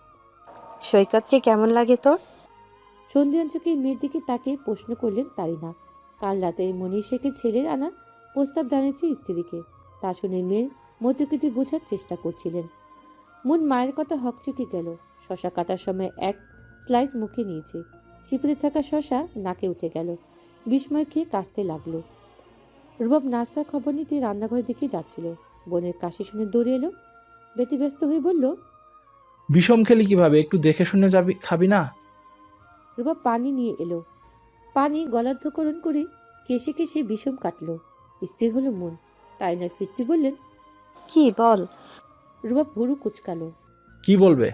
সৈকতকে কেমন লাগে তোর? সন্ধিয়ান চোখে মেয়ের দিকে তাকে প্রশ্ন করলেন তারিনা। কাল রাতে মনির শেখের ছেলের আনা প্রস্তাব জানিয়েছে স্ত্রীকে। তা শুনে মেয়ের মতিগতি বোঝার চেষ্টা করছিলেন। মন মায়ের কথা হকচকে গেল। শশা কাটার সময় এক স্লাইস মুখে নিয়েছে, চিপড়ে থাকা শশা নাকে উঠে গেল। বিস্ময় খেয়ে কাশতে লাগলো। রুবাব নাস্তার খবর নিতে রান্নাঘরের দিকে যাচ্ছিল। বোনের কাশি শুনে দৌড়ে এলো, ব্যতিব্যস্ত হয়ে বলল, বিষম খেলি কিভাবে? একটু দেখে শুনে যাবি, খাবি না? রুবাব পানি নিয়ে এলো। পানি গলার্ধকরণ করে কেশে কেশে বিষম কাটলো। স্থির হলো মন। তাই না ফিরতি বললেন। কি বল? রুবাব ভুরু কুচকালো। কি বলবে?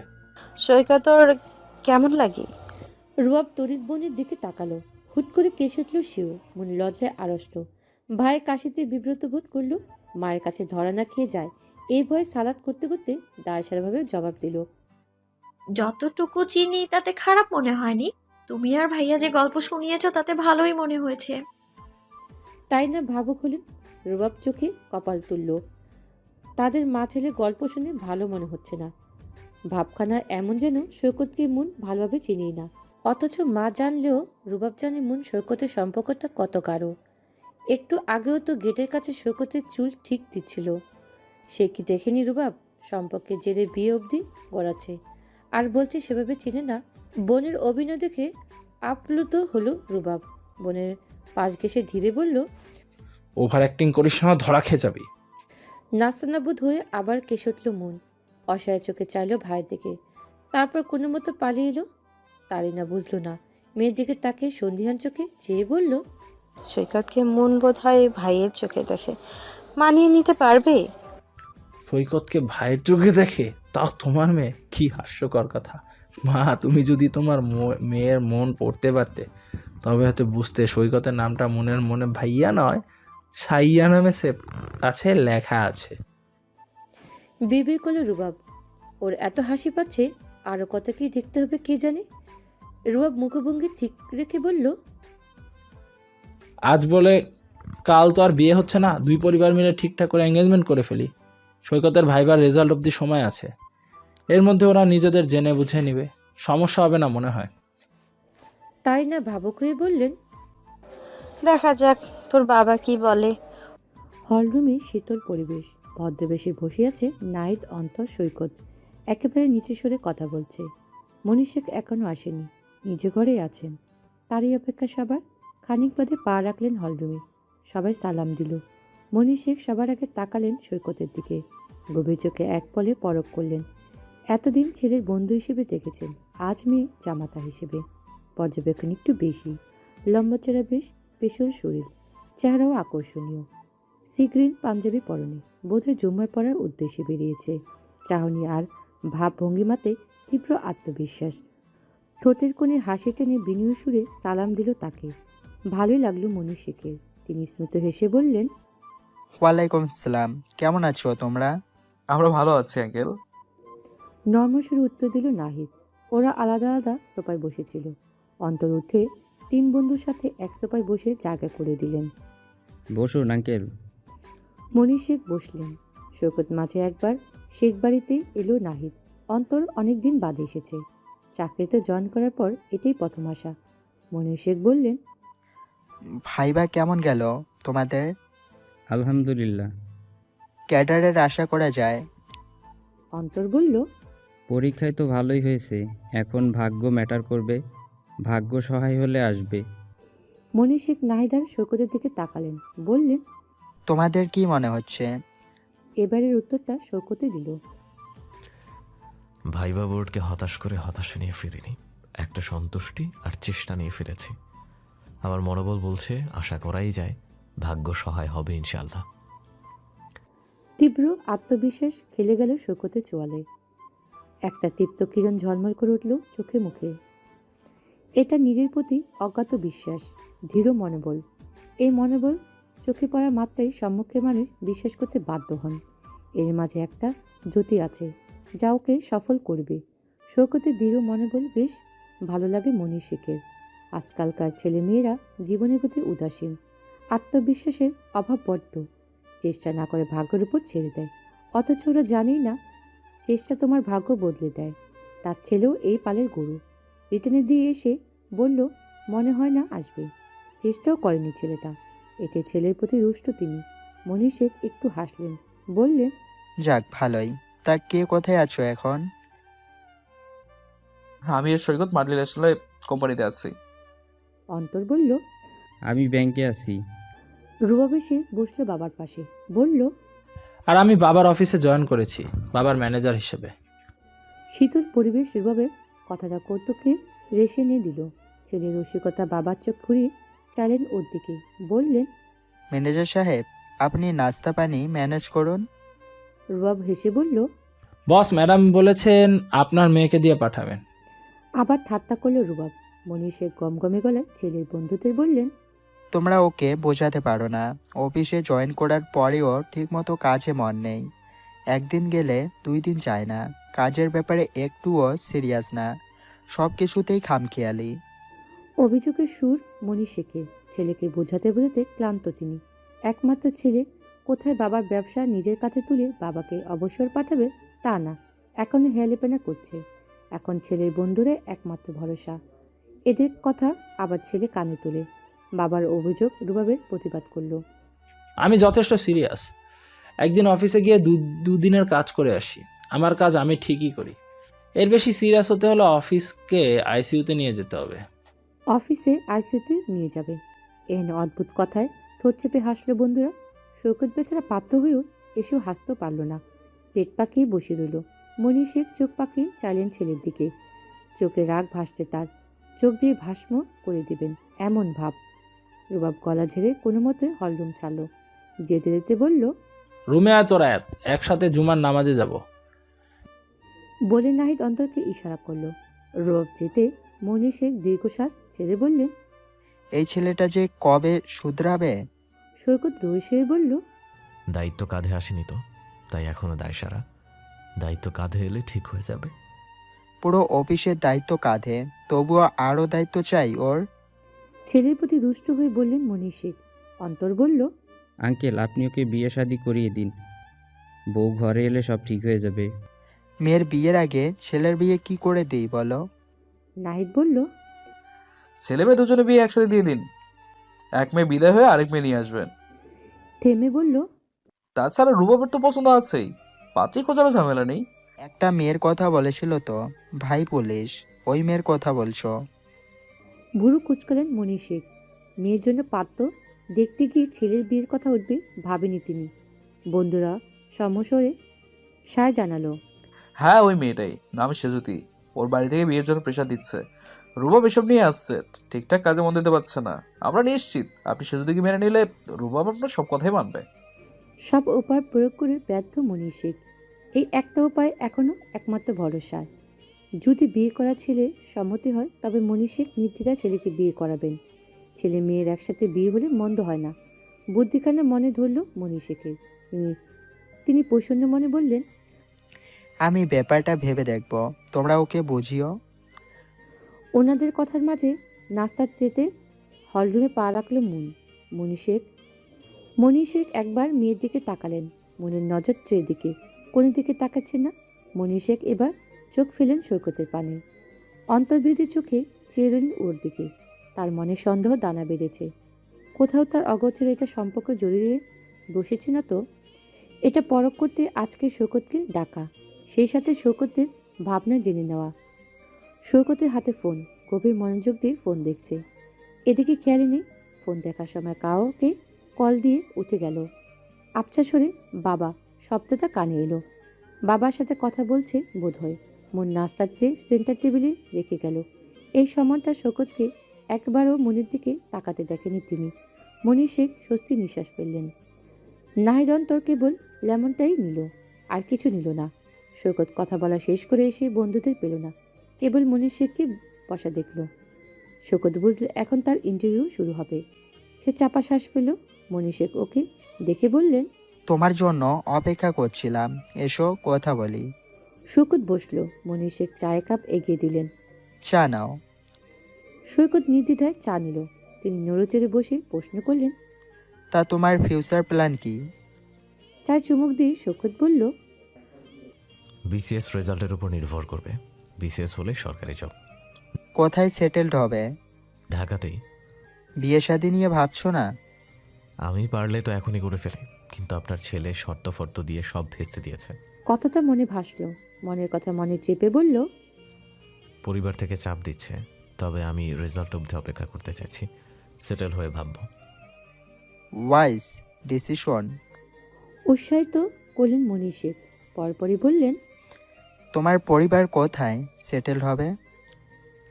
সৈকত ওর কেমন লাগে? রুবাব তরিত বোনের দিকে তাকালো। হুট করে কেশে উঠল সেও। মন লজ্জায় আড়ষ্ট। ভাইয়ের কাশিতে বিব্রত বোধ করলো। মায়ের কাছে ধরা না খেয়ে যায় এই ভয়ে সালাদ করতে করতে দায়সারাভাবে জবাব দিল, যতটুকু চিনি তাতে খারাপ মনে হয়নি। তুমি আর ভাইয়া যে গল্প শুনিয়েছ তাতে ভালোই মনে হয়েছে। তাই না ভাবুক হলেন। রুবাব চোখে কপাল তুলল। তাদের মা ছেলে গল্প শুনে ভালো মনে হচ্ছে না। ভাবখানা এমন যেন সৈকতকে মন ভালোভাবে চিনি না, অথচ মা জানলেও রুবাব জানে মন সৈকতের সম্পর্কটা কত গাঢ়। একটু আগেও তো গেটের কাছে সৈকতের চুল ঠিক দিচ্ছিল। সে কি দেখেনি রুবাব সম্পর্কের জেরে বিয়ে অবধি গড়াচ্ছে, আর বলছে সেভাবে চিনে না। বোনের অভিনয় দেখে আপ্লুত হলো রুবাব। বোনের পাশ ঘেঁষে ধীরে বলল, ওভার অ্যাক্টিং করিস না, ধরা খেয়ে যাবি। নাস্তানাবুদ হয়ে আবার কেসে উঠল মন। অসহায় চোখে চাইল ভাইয়ের দিকে, তারপর কোনো মতো পালিয়ে এলো। তারিনা বুঝল না, মেয়ের দিকে তাকে সন্ধিহান চোখে চেয়ে বলল, সৈকতকে মন বোধ হয় ভাইয়ের চোখে দেখে, মানিয়ে নিতে পারবে? সৈকতকে ভাইয়ের চোখে দেখে? তাও তোমার মেয়ে? কি হাস্যকর কথা। মা, তুমি যদি তোমার মেয়ের মন পড়তে পারতে তবে হয়তো বুঝতে সৈকতের নামটা মনের মনে ভাইয়া নয়, সাইয়া নামে সে কাছে লেখা আছে। বিড়বিড় করল রুবাব। ওর এত হাসি পাচ্ছে, আরো কত কি দেখতে হবে কে জানে। রুবাব মুখভঙ্গি ঠিক রেখে বলল, আজ বলে কাল তো আর বিয়ে হচ্ছে না, দুই পরিবার মিলে ঠিকঠাক করে এঙ্গেজমেন্ট করে ফেলি। সৈকতের ভাইবার রেজাল্ট অবধি সময় আছে, এর মধ্যে ওরা নিজেদের জেনে বুঝে নিবে, সমস্যা হবে না মনে হয়। তাই না ভাবুক হয়ে বললেন। দেখা যাক তোর বাবা কি বলে। হলরুমে শীতল পরিবেশ, ভদ্রবেশে বসে আছে নাহিদ, অন্তর, সৈকত। একেবারে নিচে সরে কথা বলছে। মনীষ শেখ এখনো আসেনি, নিজ ঘরেই আছেন। তারই অপেক্ষা সবার। খানিক বাদে পা রাখলেন হলরুমে। সবাই সালাম দিল। মনীষ শেখ সবার আগে তাকালেন সৈকতের দিকে, গভীর চোখে এক পলে পরখ করলেন। এতদিন ছেলের বন্ধু হিসেবে দেখেছেন, আজ মেয়ে জামাতা হিসেবে। পর্যবেক্ষণ একটু বেশি, লম্বা চড়া বেশ, পেশল শরীর, চেহারাও আকর্ষণীয়। সি গ্রিন পাঞ্জাবি পরনে, বোধহয় জুম্মায় পড়ার উদ্দেশ্যে বেরিয়েছে। চাহনি আর ভাবভঙ্গিমাতে তীব্র আত্মবিশ্বাস। ঠোঁটের কোণে হাসি টেনে বিনয় সুরে সালাম দিল তাকে। ভালোই লাগলো মনীষ শেখের। তিনি স্মিত হেসে বললেন, ওয়ালাইকুম আসসালাম, কেমন আছো তোমরা? আমরা ভালো আছি আঙ্কেল। নর্মস্বরে উত্তর দিল নাহিদ। ওরা আলাদা আলাদা সোফায় বসেছিল। অন্তর উঠে তিন বন্ধুর সাথে এক সোফায় বসে জায়গা করে দিলেন। বসুন আঙ্কেল। মনীষ শেখ বসলেন। শৌকত মাঝে একবার শেখ বাড়িতে এলো নাহিদ। অন্তর অনেকদিন বাদে এসেছে। চাকরিতে জয়েন করার পর এটাই প্রথম আসা। মনীষ শেখ বললেন, ভাইবা কেমন গেল তোমাদের? আলহামদুলিল্লাহ। ক্যাডারের আশা করা যায়? অন্তর বলল, পরীক্ষায় তো ভালোই হয়েছে, এখন ভাগ্য ম্যাটার করবে, ভাগ্য সহায় হলে আসবে। মনীষ শেখ নাহিদ আর শৌকতের দিকে তাকালেন, বললেন, তোমাদের কি মনে হচ্ছে? এবারের উত্তরটা শৌকতে দিল। ভাইবা বোর্ডকে হতাশ করে হতাশ নিয়ে ফিরিনি, একটা সন্তুষ্টি আর চেষ্টা নিয়ে ফিরেছি। আমার মনোবল বলছে আশা করাই যায় ভাগ্য সহায় হবে ইনশাল্লাহ। তীব্র আত্মবিশ্বাস খেলে গেল শৌকতের চোয়ালে। একটা তৃপ্ত কিরণ ঝলমল করে উঠল চোখে মুখে। এটা নিজের প্রতি অজ্ঞাত বিশ্বাস, দৃঢ় মনোবল। এই মনোবল চোখে পড়া মাত্রাই সম্মুখে মানুষ বিশ্বাস করতে বাধ্য হন এর মাঝে একটা জ্যোতি আছে, যা ওকে সফল করবে। শৌকতের দৃঢ় মনোবল বেশ ভালো লাগে মনীষ শেখের। আজকালকার ছেলে মেয়েরা জীবনের প্রতি উদাসীন, আত্মবিশ্বাসের অভাব বড্ড, চেষ্টা না করে ভাগ্যের উপর ছেড়ে দেয়। অথচ ওরা জানেই না চেষ্টা তোমার ভাগ্য বদলে দেয়। তার ছেলেও এই পালের গরু। রিটার্নে দিয়ে এসে বলল, মনে হয় না আসবে। চেষ্টাও করেনি ছেলেটা। এতে ছেলের প্রতি রুষ্ট তিনি। মনীষ শেখ একটু হাসলেন, বললেন, যাক ভালোই। তা কে কোথায় আছো এখন? আমি আর সৈকত মাল্টিন্যাশনাল কোম্পানিতে আছি। অন্তর বলল। আমি ব্যাংকে আছি। রুবাব এসে বসলো বাবার পাশে, বলল, আর আমি বাবার অফিসে জয়েন করেছি, বাবার ম্যানেজার হিসেবে। শীতল পরিবেশ রুবাবের কথাটা কৌতুকে রেশে নিয়ে দিল। ছেলের রসিকতা বাবার চোখ ঘুরিয়ে চাইলেন ওর দিকে, বললেন, ম্যানেজার সাহেব, আপনি নাস্তা পানি ম্যানেজ করুন। রুবাব হেসে বলল। বস ম্যাডাম বলেছেন আপনার মেয়েকে দিয়ে পাঠাবেন। আবার ঠাট্টা করলো রুবাব। মনীষ শেখ গমগমে গলায় ছেলের বন্ধুদের বললেন, তোমরা ওকে বোঝাতে পারো না, অফিসে জয়েন করার পরেও ঠিকমতো কাজে মন নেই। একদিন গেলে 2 দিন যায় না, কাজের ব্যাপারে একটুও সিরিয়াস না, সব কিছুতেই খামখেয়ালি। অভিযোগের সুর মনীষ শেখের। ছেলেকে বোঝাতে বোঝাতে ক্লান্ত তিনি। একমাত্র ছেলে, কোথায় বাবার ব্যবসা নিজের কাছে তুলে বাবাকে অবসর পাঠাবে তা না, এখনও হেয়ালেপেনা করছে। এখন ছেলের বন্ধুরা একমাত্র ভরসা। এদের কথা আবার ছেলে কানে তোলে। বাবার অভিযোগ রুবাবের প্রতিবাদ করল। আমি যথেষ্ট সিরিয়াস। একদিন অফিসে গিয়ে দুদিনের কাজ করে আসি। আমার কাজ আমি ঠিকই করি। এর বেশি সিরিয়াস হতে হলে অফিসকে আইসিইউতে নিয়ে যেতে হবে। অফিসে আইসিইউতে নিয়ে যাবে? এহেন অদ্ভুত কথায় ঠোঁট চেপে হাসলো বন্ধুরা। শৌকত বেচারা পাত্র হয়েও এসেও হাসতেও পারল না, পেট পাকিয়ে বসে রইল। মনীষ শেখ চোখ পাকিয়ে চাইলেন ছেলের দিকে। চোখে রাগ ভাসছে তার, চোখ দিয়ে ভাস্ম করে দিবেন এমন ভাব। রুবাব গলা ঝেড়ে কোনো মতে হলরুম ছাড়ল। যেতে যেতে বলল, রুমে আয় তোরা, একসাথে জুমার নামাজে যাব। বলে নাহিদ অন্তরকে ইশারা করলো। রুবাব যেতে মনীষ শেখ দীর্ঘশ্বাস ছেড়ে বললেন, এই ছেলেটা যে কবে শুধরাবে? সৈকত রহস্য হয়ে বলল, দায়িত্ব কাঁধে আসেনি তো, তাই এখনো দায় সারা। দায়িত্ব কাঁধে এলে ঠিক হয়ে যাবে। পুরো অফিসের দায়িত্ব কাঁধে, তবুও আরও দায়িত্ব চাই ওর। ছেলের প্রতি রুষ্ট হয়ে বললেন মনীষ শেখ। অন্তর বলল, আঙ্কেল, আপনি ওকে বিয়ে শাদি করিয়ে দিন। বউ ঘরে এলে সব ঠিক হয়ে যাবে। মেয়ের বিয়ের আগে ছেলের বিয়ে কি করে দিই বলো? নাহিদ বলল, ছেলে মেয়ে দুজনে বিয়ে একসাথে দিয়ে দিন। এক মেয়ে বিদায় হয়ে আরেক মেয়ে নিয়ে আসবেন। থেমে বলল, তাছাড়া রুবাবের তো পছন্দ আছেই, পাত্রী খোঁজারও ঝামেলা নেই। একটা মেয়ের কথা বলেছিল তো, ভাই পুলিশ, ওই মেয়ের কথা বলছো? ভুরু কুচকালেন মনির শেখ। মেয়ের জন্য পাত্র দেখতে গিয়ে ছেলের বিয়ের কথা উঠবে ভাবেনি তিনি। বন্ধুরা সমস্বরে সায় জানালো, হ্যাঁ, ওই মেয়েটাই, নাম সেজুতি। ওর বাড়ি থেকে বিয়ের জন্য প্রেশার দিচ্ছে। রুবাব এসব নিয়ে আপসেট, ঠিকঠাক কাজে মন দিতে পারছে না। আমরা নিশ্চিত আপনি সেজুতিকে মেনে নিলে রুবাব আপনার সব কথাই মানবে। সব উপায় প্রয়োগ করে ব্যর্থ মনির শেখ। এই একটা উপায় এখনো একমাত্র ভরসা। যদি বিয়ে করা ছেলের সম্মতি হয় তবে মনির শেখ নির্দ্বিধায় ছেলেকে বিয়ে করাবেন। ছেলে মেয়ের একসাথে বিয়ে হলে মন্দ হয় না। বুদ্ধিখানা মনে ধরল মনির শেখের। তিনি প্রসন্ন মনে বললেন, আমি ব্যাপারটা ভেবে দেখব, তোমরা ওকে বুঝিও। ওনাদের কথার মাঝে নাস্তার ট্রেতে হলরুমে পা রাখল মনির শেখ একবার মেয়ের দিকে তাকালেন। মনের নজর ট্রের দিকে, কোনো দিকে তাকাচ্ছে না। মনির শেখ এবার চোখ ফেলেন সৈকতের পানে। অন্তর্ভেদী চোখে চেয়ে রইলেন ওর দিকে। তার মনে সন্দেহ দানা বেঁধেছে। কোথাও তার অগোচরে এটা সম্পর্ক জড়িয়ে বসেছে না তো? এটা পরখ করতে আজকে সৈকতকে ডাকা, সেই সাথে সৈকতের ভাবনা জেনে নেওয়া। সৈকতের হাতে ফোন, গভীর মনোযোগ দিয়ে ফোন দেখছে। এদিকে খেয়ালই নেই, ফোন দেখার সময় কাউকে কল দিয়ে উঠে গেল। আবছা স্বরে বাবা শব্দটা কানে এলো। বাবার সাথে কথা বলছে বোধহয়। মন নাস্তার ট্রে সেন্টার টেবিলে রেখে গেল। এই সময়টা শোকতকে একবারও মনির দিকে তাকাতে দেখেনি তিনি। মনির শেখ স্বস্তি নিঃশ্বাস ফেললেন। নাহিদ অন্তর কেবল লেমনটাই নিল, আর কিছু নিল না। শোকত কথা বলা শেষ করে এসে বন্ধুদের পেল না, কেবল মনির শেখকে বসা দেখল। শোকত বুঝলে এখন তার ইন্টারভিউ শুরু হবে। সে চাপা শ্বাস পেল। মনির শেখ ওকে দেখে বললেন, তোমার জন্য অপেক্ষা করছিলাম, এসো কথা বলি। শোকত বসলো। মনির শেখ চায়ের কাপ এগিয়ে দিলেন। চা নাও। সৈকত নির্দ্বিধায় চা নিল। তিনি নড়েচড়ে বসে প্রশ্ন করলেন, তা তোমার ফিউচার প্ল্যান কি? চায় চুমুক দিয়ে সৈকত বলল, বিসিএস রেজাল্টের উপর নির্ভর করবে। বিসিএস হলে সরকারি জব। কোথায় সেটেলড হবে? ঢাকাতেই। বিয়ে শাদী নিয়ে ভাবছো না? আমি পারলে তো এখনই করে ফেলি, কিন্তু আপনার ছেলে শর্ত ফর্ত দিয়ে সব ভেস্তে দিয়েছে। কথাটা মনে ভাসল। মনের কথা মনে চেপে বলল, পরিবার থেকে চাপ দিচ্ছে, তবে আমি রেজাল্ট অবধি অপেক্ষা করতে চাইছি। সেটেল হয়ে ভাববো। Wise decision. উৎসাহিত করলেন মনির শেখ। পরপরই বললেন, তোমার পরিবার কোথায় সেটেল হবে?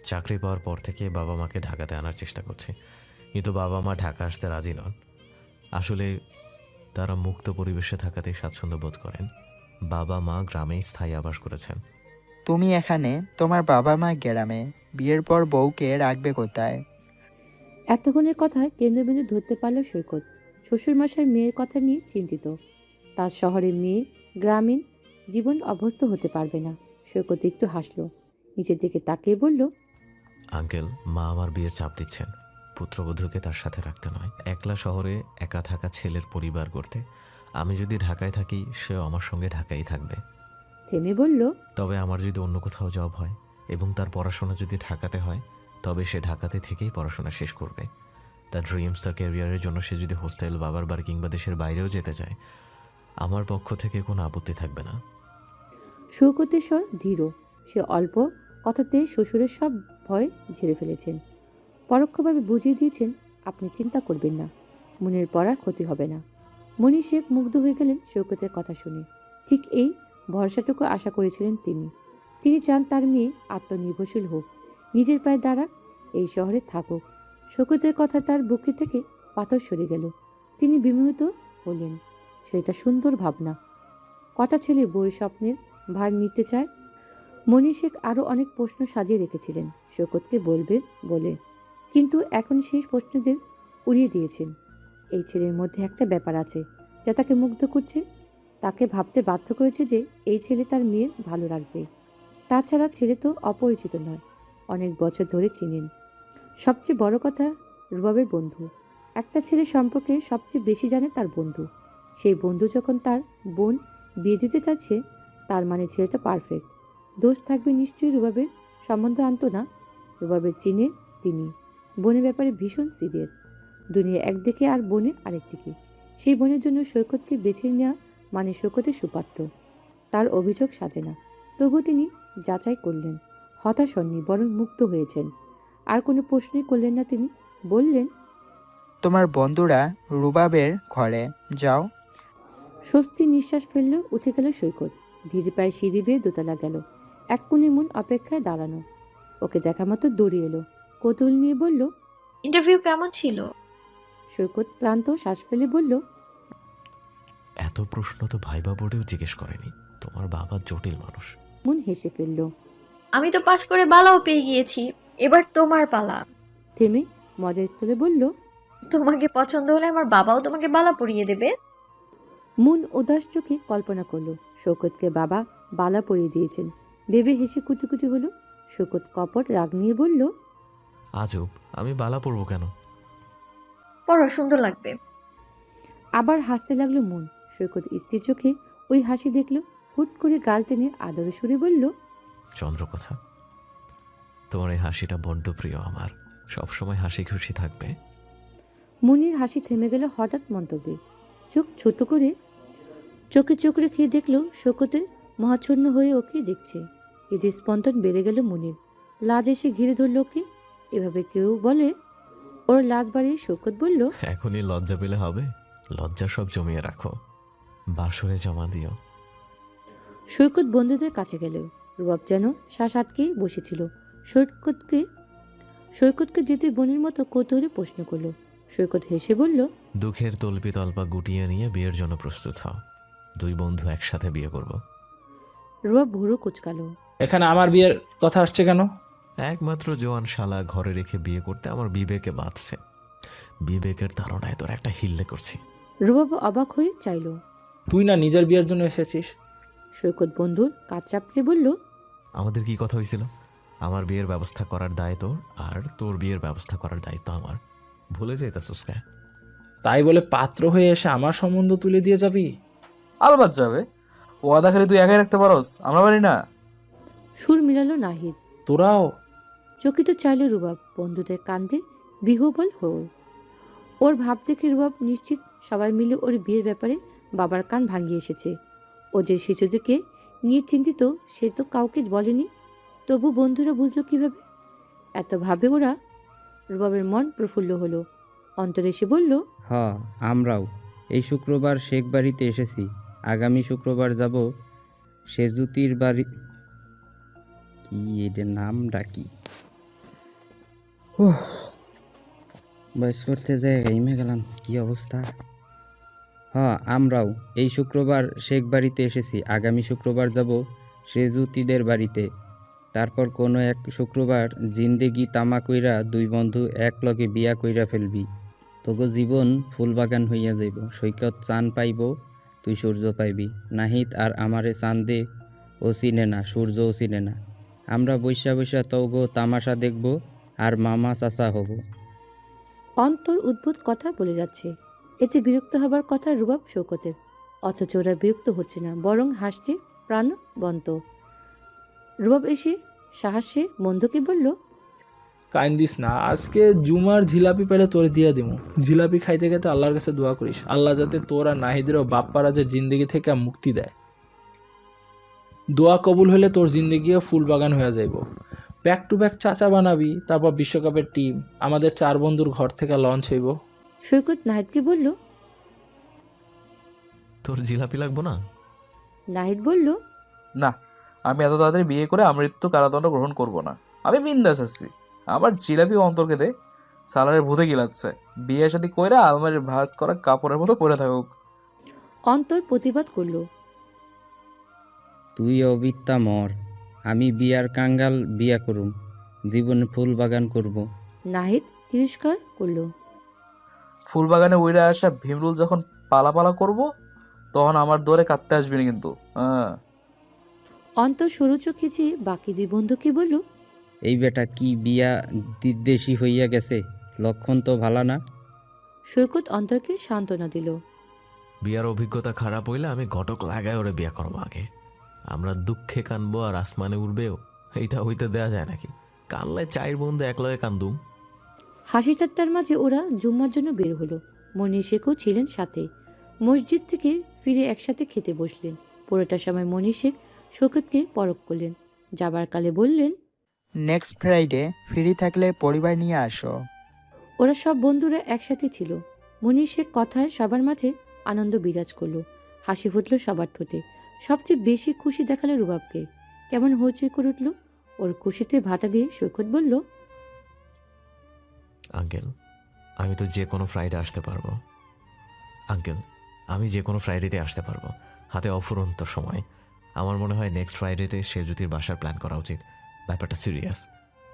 চাকরি পাওয়ার পর থেকে বাবা মাকে ঢাকাতে আনার চেষ্টা করছি, কিন্তু বাবা মা ঢাকা আসতে রাজি নন। আসলে তারা মুক্ত পরিবেশে থাকাতে স্বাচ্ছন্দ্য বোধ করেন। বাবা মা গ্রামেই স্থায়ী আবাস করেছেন। তুমি এখানে, তোমার বাবা মা গ্রামে, বিয়ের পর বউকে রাখবে কোথায়? এতক্ষণের কথায় কেন্দ্রবিন্দু ধরতে পারল সৈকত। শ্বশুরমশাই মেয়ের কথা নিয়ে চিন্তিত। তার শহরে মেয়ে গ্রামীণ জীবন অভ্যস্ত হতে পারবে না। সৈকত একটু হাসল, নিচের দিকে তাকিয়ে বলল, আঙ্কেল, মা আমার বিয়ের চাপ দিচ্ছেন। পুত্রবধূকে তার সাথে রাখতে নয়, একলা শহরে একা থাকা ছেলের পরিবার করতে। আমি যদি ঢাকায় থাকি, সেও আমার সঙ্গে ঢাকায় থাকবে। থেমে বলল, তবে আমার যদি অন্য কোথাও জব হয় এবং তার পড়াশোনা যদি ঢাকাতে হয়, তবে সে ঢাকাতে থেকেই পড়াশোনা শেষ করবে। তার ড্রিমস, তার ক্যারিয়ারের জন্য সে যদি হোস্টেল, বাবার বাড়ি কিংবা দেশের বাইরেও যেতে চায়, আমার পক্ষ থেকে কোনো আপত্তি থাকবে না। সৈকতের স্বর ধীর। সে অল্প কথাতে শ্বশুরের সব ভয় ঝেড়ে ফেলেছেন। পরোক্ষভাবে বুঝিয়ে দিয়েছেন, আপনি চিন্তা করবেন না, মনের পড়ার ক্ষতি হবে না। মনির শেখ মুগ্ধ হয়ে গেলেন সৈকতের কথা শুনে। ঠিক এই ভরসাটুকু আশা করেছিলেন তিনি। তিনি চান তার মেয়ে আত্মনির্ভরশীল হোক, নিজের পায়ে দাঁড়াক, এই শহরে থাকুক। সৈকতের কথা তার বুকে থেকে পাথর সরে গেল। তিনি বিমোহিত হলেন। সেটা সুন্দর ভাবনা। কটা ছেলে বউয়ের স্বপ্নের ভার নিতে চায়। মনির শেখ আরও অনেক প্রশ্ন সাজিয়ে রেখেছিলেন সৈকতকে বলবে বলে, কিন্তু এখন সেই প্রশ্নদের উড়িয়ে দিয়েছেন। এই ছেলের মধ্যে একটা ব্যাপার আছে যা তাকে মুগ্ধ করছে। তাকে ভাবতে বাধ্য করেছে যে এই ছেলে তার মেয়ের ভালো রাখবে। তাছাড়া ছেলে তো অপরিচিত নয়, অনেক বছর ধরে চিনেন। সবচেয়ে বড় কথা, রুবাবের বন্ধু। একটা ছেলে সম্পর্কে সবচেয়ে বেশি জানে তার বন্ধু। সেই বন্ধু যখন তার বোন বিয়ে দিতে চাচ্ছে, তার মানে ছেলেটা পারফেক্ট। দোষ থাকবে নিশ্চয়ই রুবাবের। সম্বন্ধ আনতো না। রুবাবের চিনে তিনি। বোনের ব্যাপারে ভীষণ সিরিয়াস। দুনিয়া একদিকে আর বোনের আরেকদিকে। সেই বোনের জন্য সৈকতকে বেছে নেওয়া মানে সৈকতের সুপাত্র। তার অভিযোগ সাজে না। তবু তিনি যাচাই করলেন। হতাশ হননি, বরং মুক্ত হয়েছেন। আর কোনো প্রশ্নই করলেন না তিনি। বললেন, তোমার বন্ধুরা রুবাবের ঘরে যাও। স্বস্তি নিঃশ্বাস ফেলল। উঠে গেল সৈকত। ধীরে পায়ে সিঁড়ি বেয়ে দোতলা গেল। এক কোণে মন অপেক্ষায় দাঁড়ানো। ওকে দেখা মতো দৌড়ে এলো। কৌতূহল নিয়ে বলল। ইন্টারভিউ কেমন ছিল? সৈকত ক্লান্ত শ্বাস ফেলে বলল, এত প্রশ্ন তো ভাইবা বোর্ডেও জিজ্ঞেস করেনি। তোমার বাবা জটিল মানুষ। মন হেসে ফেলল। আমি তো পাশ করে বালাও পেয়ে গিয়েছি। এবার তোমার পালা। থেমে মজার স্থলে বলল, তোমাকে পছন্দ হলে আমার বাবাও তোমাকে বালা পরিয়ে দেবে। মন উদাস চোখে কল্পনা করলো শৌকতকে বাবা বালা পরিয়ে দিয়েছেন। ভেবে হেসে কুটিকুটি হলো। শৌকত কপট রাগ নিয়ে বলল, আজব, আমি বালা পড়বো কেন? পড়ো, সুন্দর লাগবে। আবার হাসতে লাগলো মন। সৈকত স্থির চোখে ওই হাসি দেখলো। হুট করে গাল টেনে আদরে সুরে বলল, চন্দ্রকথা, তোমার এই হাসিটা বড্ড প্রিয় আমার। সবসময় হাসি খুশি থাকবে। মনির হাসি থেমে গেল হঠাৎ মন্তব্যে। চোখ ছোট করে চোখে চোখ রেখে দেখলো শৌকতের মহাচ্ছন্ন হয়ে ওকে দেখছে। এদের স্পন্দন বেড়ে গেল মনির। লাজ এসে ঘিরে ধরল ওকে। এভাবে কেউ বলে? ওর লাজ বাড়িয়ে শৌকত বলল, এখনই লজ্জা পেলে হবে? লজ্জা সব জমিয়ে রাখো, বাসরে জমা দিও। সৈকত বন্ধুদের কাছে গেল। রুবাব যেন শ্বাস আটকে বসেছিল। সৈকতকে যেতে বোনের মতো কৌতূহলে প্রশ্ন করলো। সৈকত হেসে বলল, দুঃখের তল্পি তল্পা গুটিয়ে নিয়ে বিয়ের জন্য প্রস্তুত হও। দুই বন্ধু একসাথে বিয়ে করব। রুবাব ভুরু কুচকালো। এখানে আমার বিয়ের কথা আসছে কেন? একমাত্র জোয়ান শালা ঘরে রেখে বিয়ে করতে আমার বিবেকে বাঁধছে। বিবেকের তাড়নায় তোর একটা হিল্লে করছি। রুবাব অবাক হয়ে চাইল। তুই না নিজের বিয়ের জন্য এসেছিস? সৈকত বন্ধুর কাজ চাপড়ে বলল, আমাদের কি কথা হয়েছিল? আমার বিয়ের ব্যবস্থা করার দায় তোর, আর তোর বিয়ের ব্যবস্থা করার দায়িত্ব আমার। ভুলে যাইতাছিস কে? তাই বলে পাত্র হয়ে এসে আমার সম্বন্ধ তুলে দিয়ে যাবি? আলবাত যাবে। ও আদা খালি তুই একাই রাখতে পারোস, আমরা পারি না। সুর মিলালো নাহিদ। তোরাও? চকিত চাইল রুবাব। বন্ধুদের কান্দে বিহবল হল। ওর ভাব দেখে রুবাব নিশ্চিত সবাই মিলে ওর বিয়ের ব্যাপারে বাবার কান ভাঙিয়ে এসেছে। ও যে শিশুদেরকে নিয়ে চিন্তিত সে তো কাউকে বলেনি। তবু বন্ধুরা বুঝলো কিভাবে? এত ভাবে ওরা। রুবাবের মন প্রফুল্ল হলো। অন্তরে এসে বলল, হ, আমরাও এই শুক্রবার শেখ বাড়িতে এসেছি। আগামী শুক্রবার যাব সেজুতির বাড়ি। কি এটার নামটা কি? বয়স করতে যায় গাইমে গেলাম, কি অবস্থা। আমরাও এই শুক্রবার শেখ বাড়িতে এসেছি। আগামী শুক্রবার যাব সেজুতিদের বাড়িতে। তারপর কোনো এক শুক্রবার জিন্দেগি তামা কইরা দুই বন্ধু এক লগে বিয়া কইরা ফেলবি। তোগো জীবন ফুলবাগান হইয়া যাইব। সৈকত চান পাইব, তুই সূর্য পাইবি। নাহিদ আর আমারে চান্দে ও চিনে না, সূর্যও চিনে না। আমরা বৈশা বৈশা তোগো তামাশা দেখব আর মামা চাচা হব। অন্তর উদ্ভুত কথা বলে যাচ্ছে। এতে বিরক্ত হবার কথা রুবাব শৌকতের। অথচ ওরা বিরক্ত হচ্ছে না, বরং হাসছে প্রাণবন্ত। রুবাব এসে সাহসে বন্ধুকে বলল, কান্দিস না, আজকে জুমার জিলাপি পেলে তোর দিয়া দিমু। জিলাপি খাইতে খাইতে আল্লাহর কাছে দোয়া করিস, আল্লাহ যাতে তোর আর নাহিদেরও বাপ্পারাজের জিন্দগি থেকে মুক্তি দেয়। দোয়া কবুল হলে তোর জিন্দগিও ফুল বাগান হয়ে যাইব। ব্যাক টু ব্যাক চাচা বানাবি, তারপর বিশ্বকাপের টিম, আমাদের 4 বন্ধুর ঘর থেকে লঞ্চ হইব। সৈকত নাহিদকে বলল, তোর জিলাপি লাগবো না? নাহিদ বলল, না, আমি এত তাড়াতাড়ি বিয়ে করে আমৃত্যু কারাদণ্ড গ্রহণ করব না। আমি বিন্দাস আছি। আমার জিলাপি অন্তরকে দে। সালারের ভূতে গিলাচ্ছে। বিয়ে শাদী কইরা আলমারির ভাঁজ করা কাপড়ের মতো পরে থাকুক। অন্তর প্রতিবাদ করল, তুই অবিত্তা মর, আমি বিয়ার কাঙ্গাল বিয়া করুম, জীবনে ফুল বাগান করব। নাহিদ তিরস্কার করল। ফুলবাগানে উইরা আসা ভীমরুল যখন পালাপালা করব, তখন আমার দৌড়ে কাঁদতে আসবি না কিন্তু। হ্যাঁ। অন্তর সরু চোখে চেয়ে বাকি দুই বন্ধুকে বলল, এই বেটা কি বিয়া দিদ্দেশি হইয়া গেছে, লক্ষণ তো ভালা না। সৈকত অন্তরকে সান্ত্বনা দিল। বিয়ার অভিজ্ঞতা খারাপ হইলে আমি ঘটক লাগায় ওরে বিয়া করবো আগে। আমরা দুঃখে কানবো আর আসমানে উঠবেও, এইটা হইতে দেয়া যায় নাকি? কানলে চাইর বন্ধু একলয়ে কান্দুম। হাসি ঠাট্টার মাঝে ওরা জুম্মার জন্য বের হলো। মনির শেখও ছিলেন সাথে। মসজিদ থেকে ফিরে একসাথে খেতে বসলেন। পুরোটা সময় মনির শেখ শৌকতকে পরখ করলেন। যাবার কালে বললেন, নেক্সট ফ্রাইডে ফ্রি থাকলে পরিবার নিয়ে আসো। ওরা সব বন্ধুরা একসাথে ছিল। মনির শেখ কথায় সবার মাঝে আনন্দ বিরাজ করলো। হাসি ফুটল সবার ঠোঁটে। সবচেয়ে বেশি খুশি দেখালো রুবাবকে। কেমন হইচই করে উঠল। ওর খুশিতে ভাটা দিয়ে সৈকত বলল, আঙ্কেল, আমি তো যে কোনো ফ্রাইডে আসতে পারবো। আঙ্কেল, আমি যে কোনো ফ্রাইডেতে আসতে পারবো, হাতে অফুরন্ত সময়। আমার মনে হয় নেক্সট ফ্রাইডেতে সেজুতির বাসার প্ল্যান করা উচিত। ব্যাপারটা সিরিয়াস।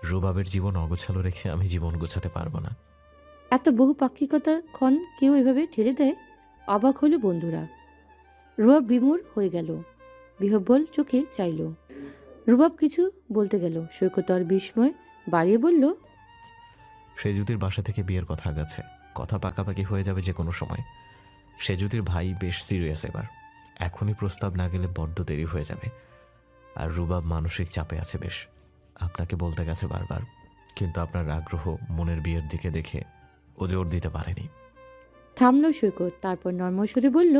রুবাবের জীবন অগোছালো রেখে আমি জীবন গোছাতে পারবো না। এত বহুপাক্ষিকতার ক্ষণ কেউ এভাবে ঠেলে দেয়? অবাক হলো বন্ধুরা। রুবাব বিমূঢ় হয়ে গেল। বিহ্বল চোখে চাইল। রুবাব কিছু বলতে গেল। সৈকত আর বিস্ময় বাড়িয়ে বলল, সেজুতির বাসা থেকে বিয়ের কথা আগাচ্ছে। কথা পাকাপাকি হয়ে যাবে যে কোনো সময়। সেজুতির ভাই বেশ সিরিয়াস এবার। এখনই প্রস্তাব না গেলে বড্ড দেরি হয়ে যাবে। আর রুবাব মানসিক চাপে আছে বেশ। আপনাকে বলতে গেছে বারবার, কিন্তু আপনার আগ্রহ মনের বিয়ের দিকে দেখে ও জোর দিতে পারেনি। থামলো সৈকত। তারপর নর্মাল সুরে বলল,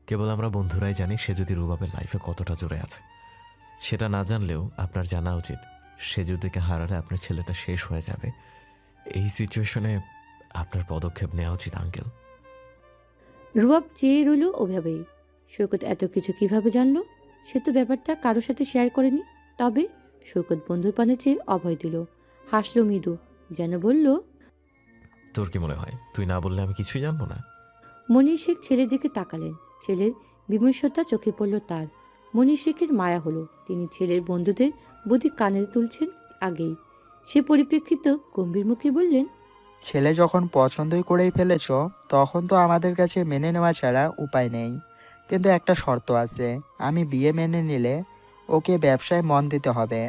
কেবল আমরা বন্ধুরাই জানি সে যদি রুবাবের লাইফে কতটা জোরে আছে। সেটা না জানলেও আপনার জানা উচিত, সে যদিকে হারালে আপনার ছেলেটা শেষ হয়ে যাবে। এই সিচুয়েশনে আপনার পদক্ষেপ নেওয়া উচিত আঙ্কেল। রুবাব চেয়ে রইল ওভাবেই। সৈকত এত কিছু কিভাবে জানলো? সে তো ব্যাপারটা কারোর সাথে শেয়ার করেনি। তবে সৈকত বন্ধুর পানে চেয়ে অভয় দিল। হাসলো মৃদু, যেন বলল, তোর কি মনে হয় তুই না বললে আমি কিছুই জানবো না? মনির শেখ ছেলের দিকে তাকালেন। ছেলের বিমর্ষতা চোখে পড়ল তার। মনির শেখের মায়া হলো। তিনি ছেলের বন্ধুদের বুদ্ধি কানে তুলছেন আগেই। সে পরিপ্রেক্ষিত গম্ভীর মুখে বললেন, ছেলে যখন পছন্দই করেই ফেলেছ, তখন তো আমাদের কাছে মেনে নেওয়া ছাড়া উপায় নেই। কিন্তু একটা শর্ত আছে, আমি বিয়ে মেনে নিলে ওকে ব্যবসায় মন দিতে হবে।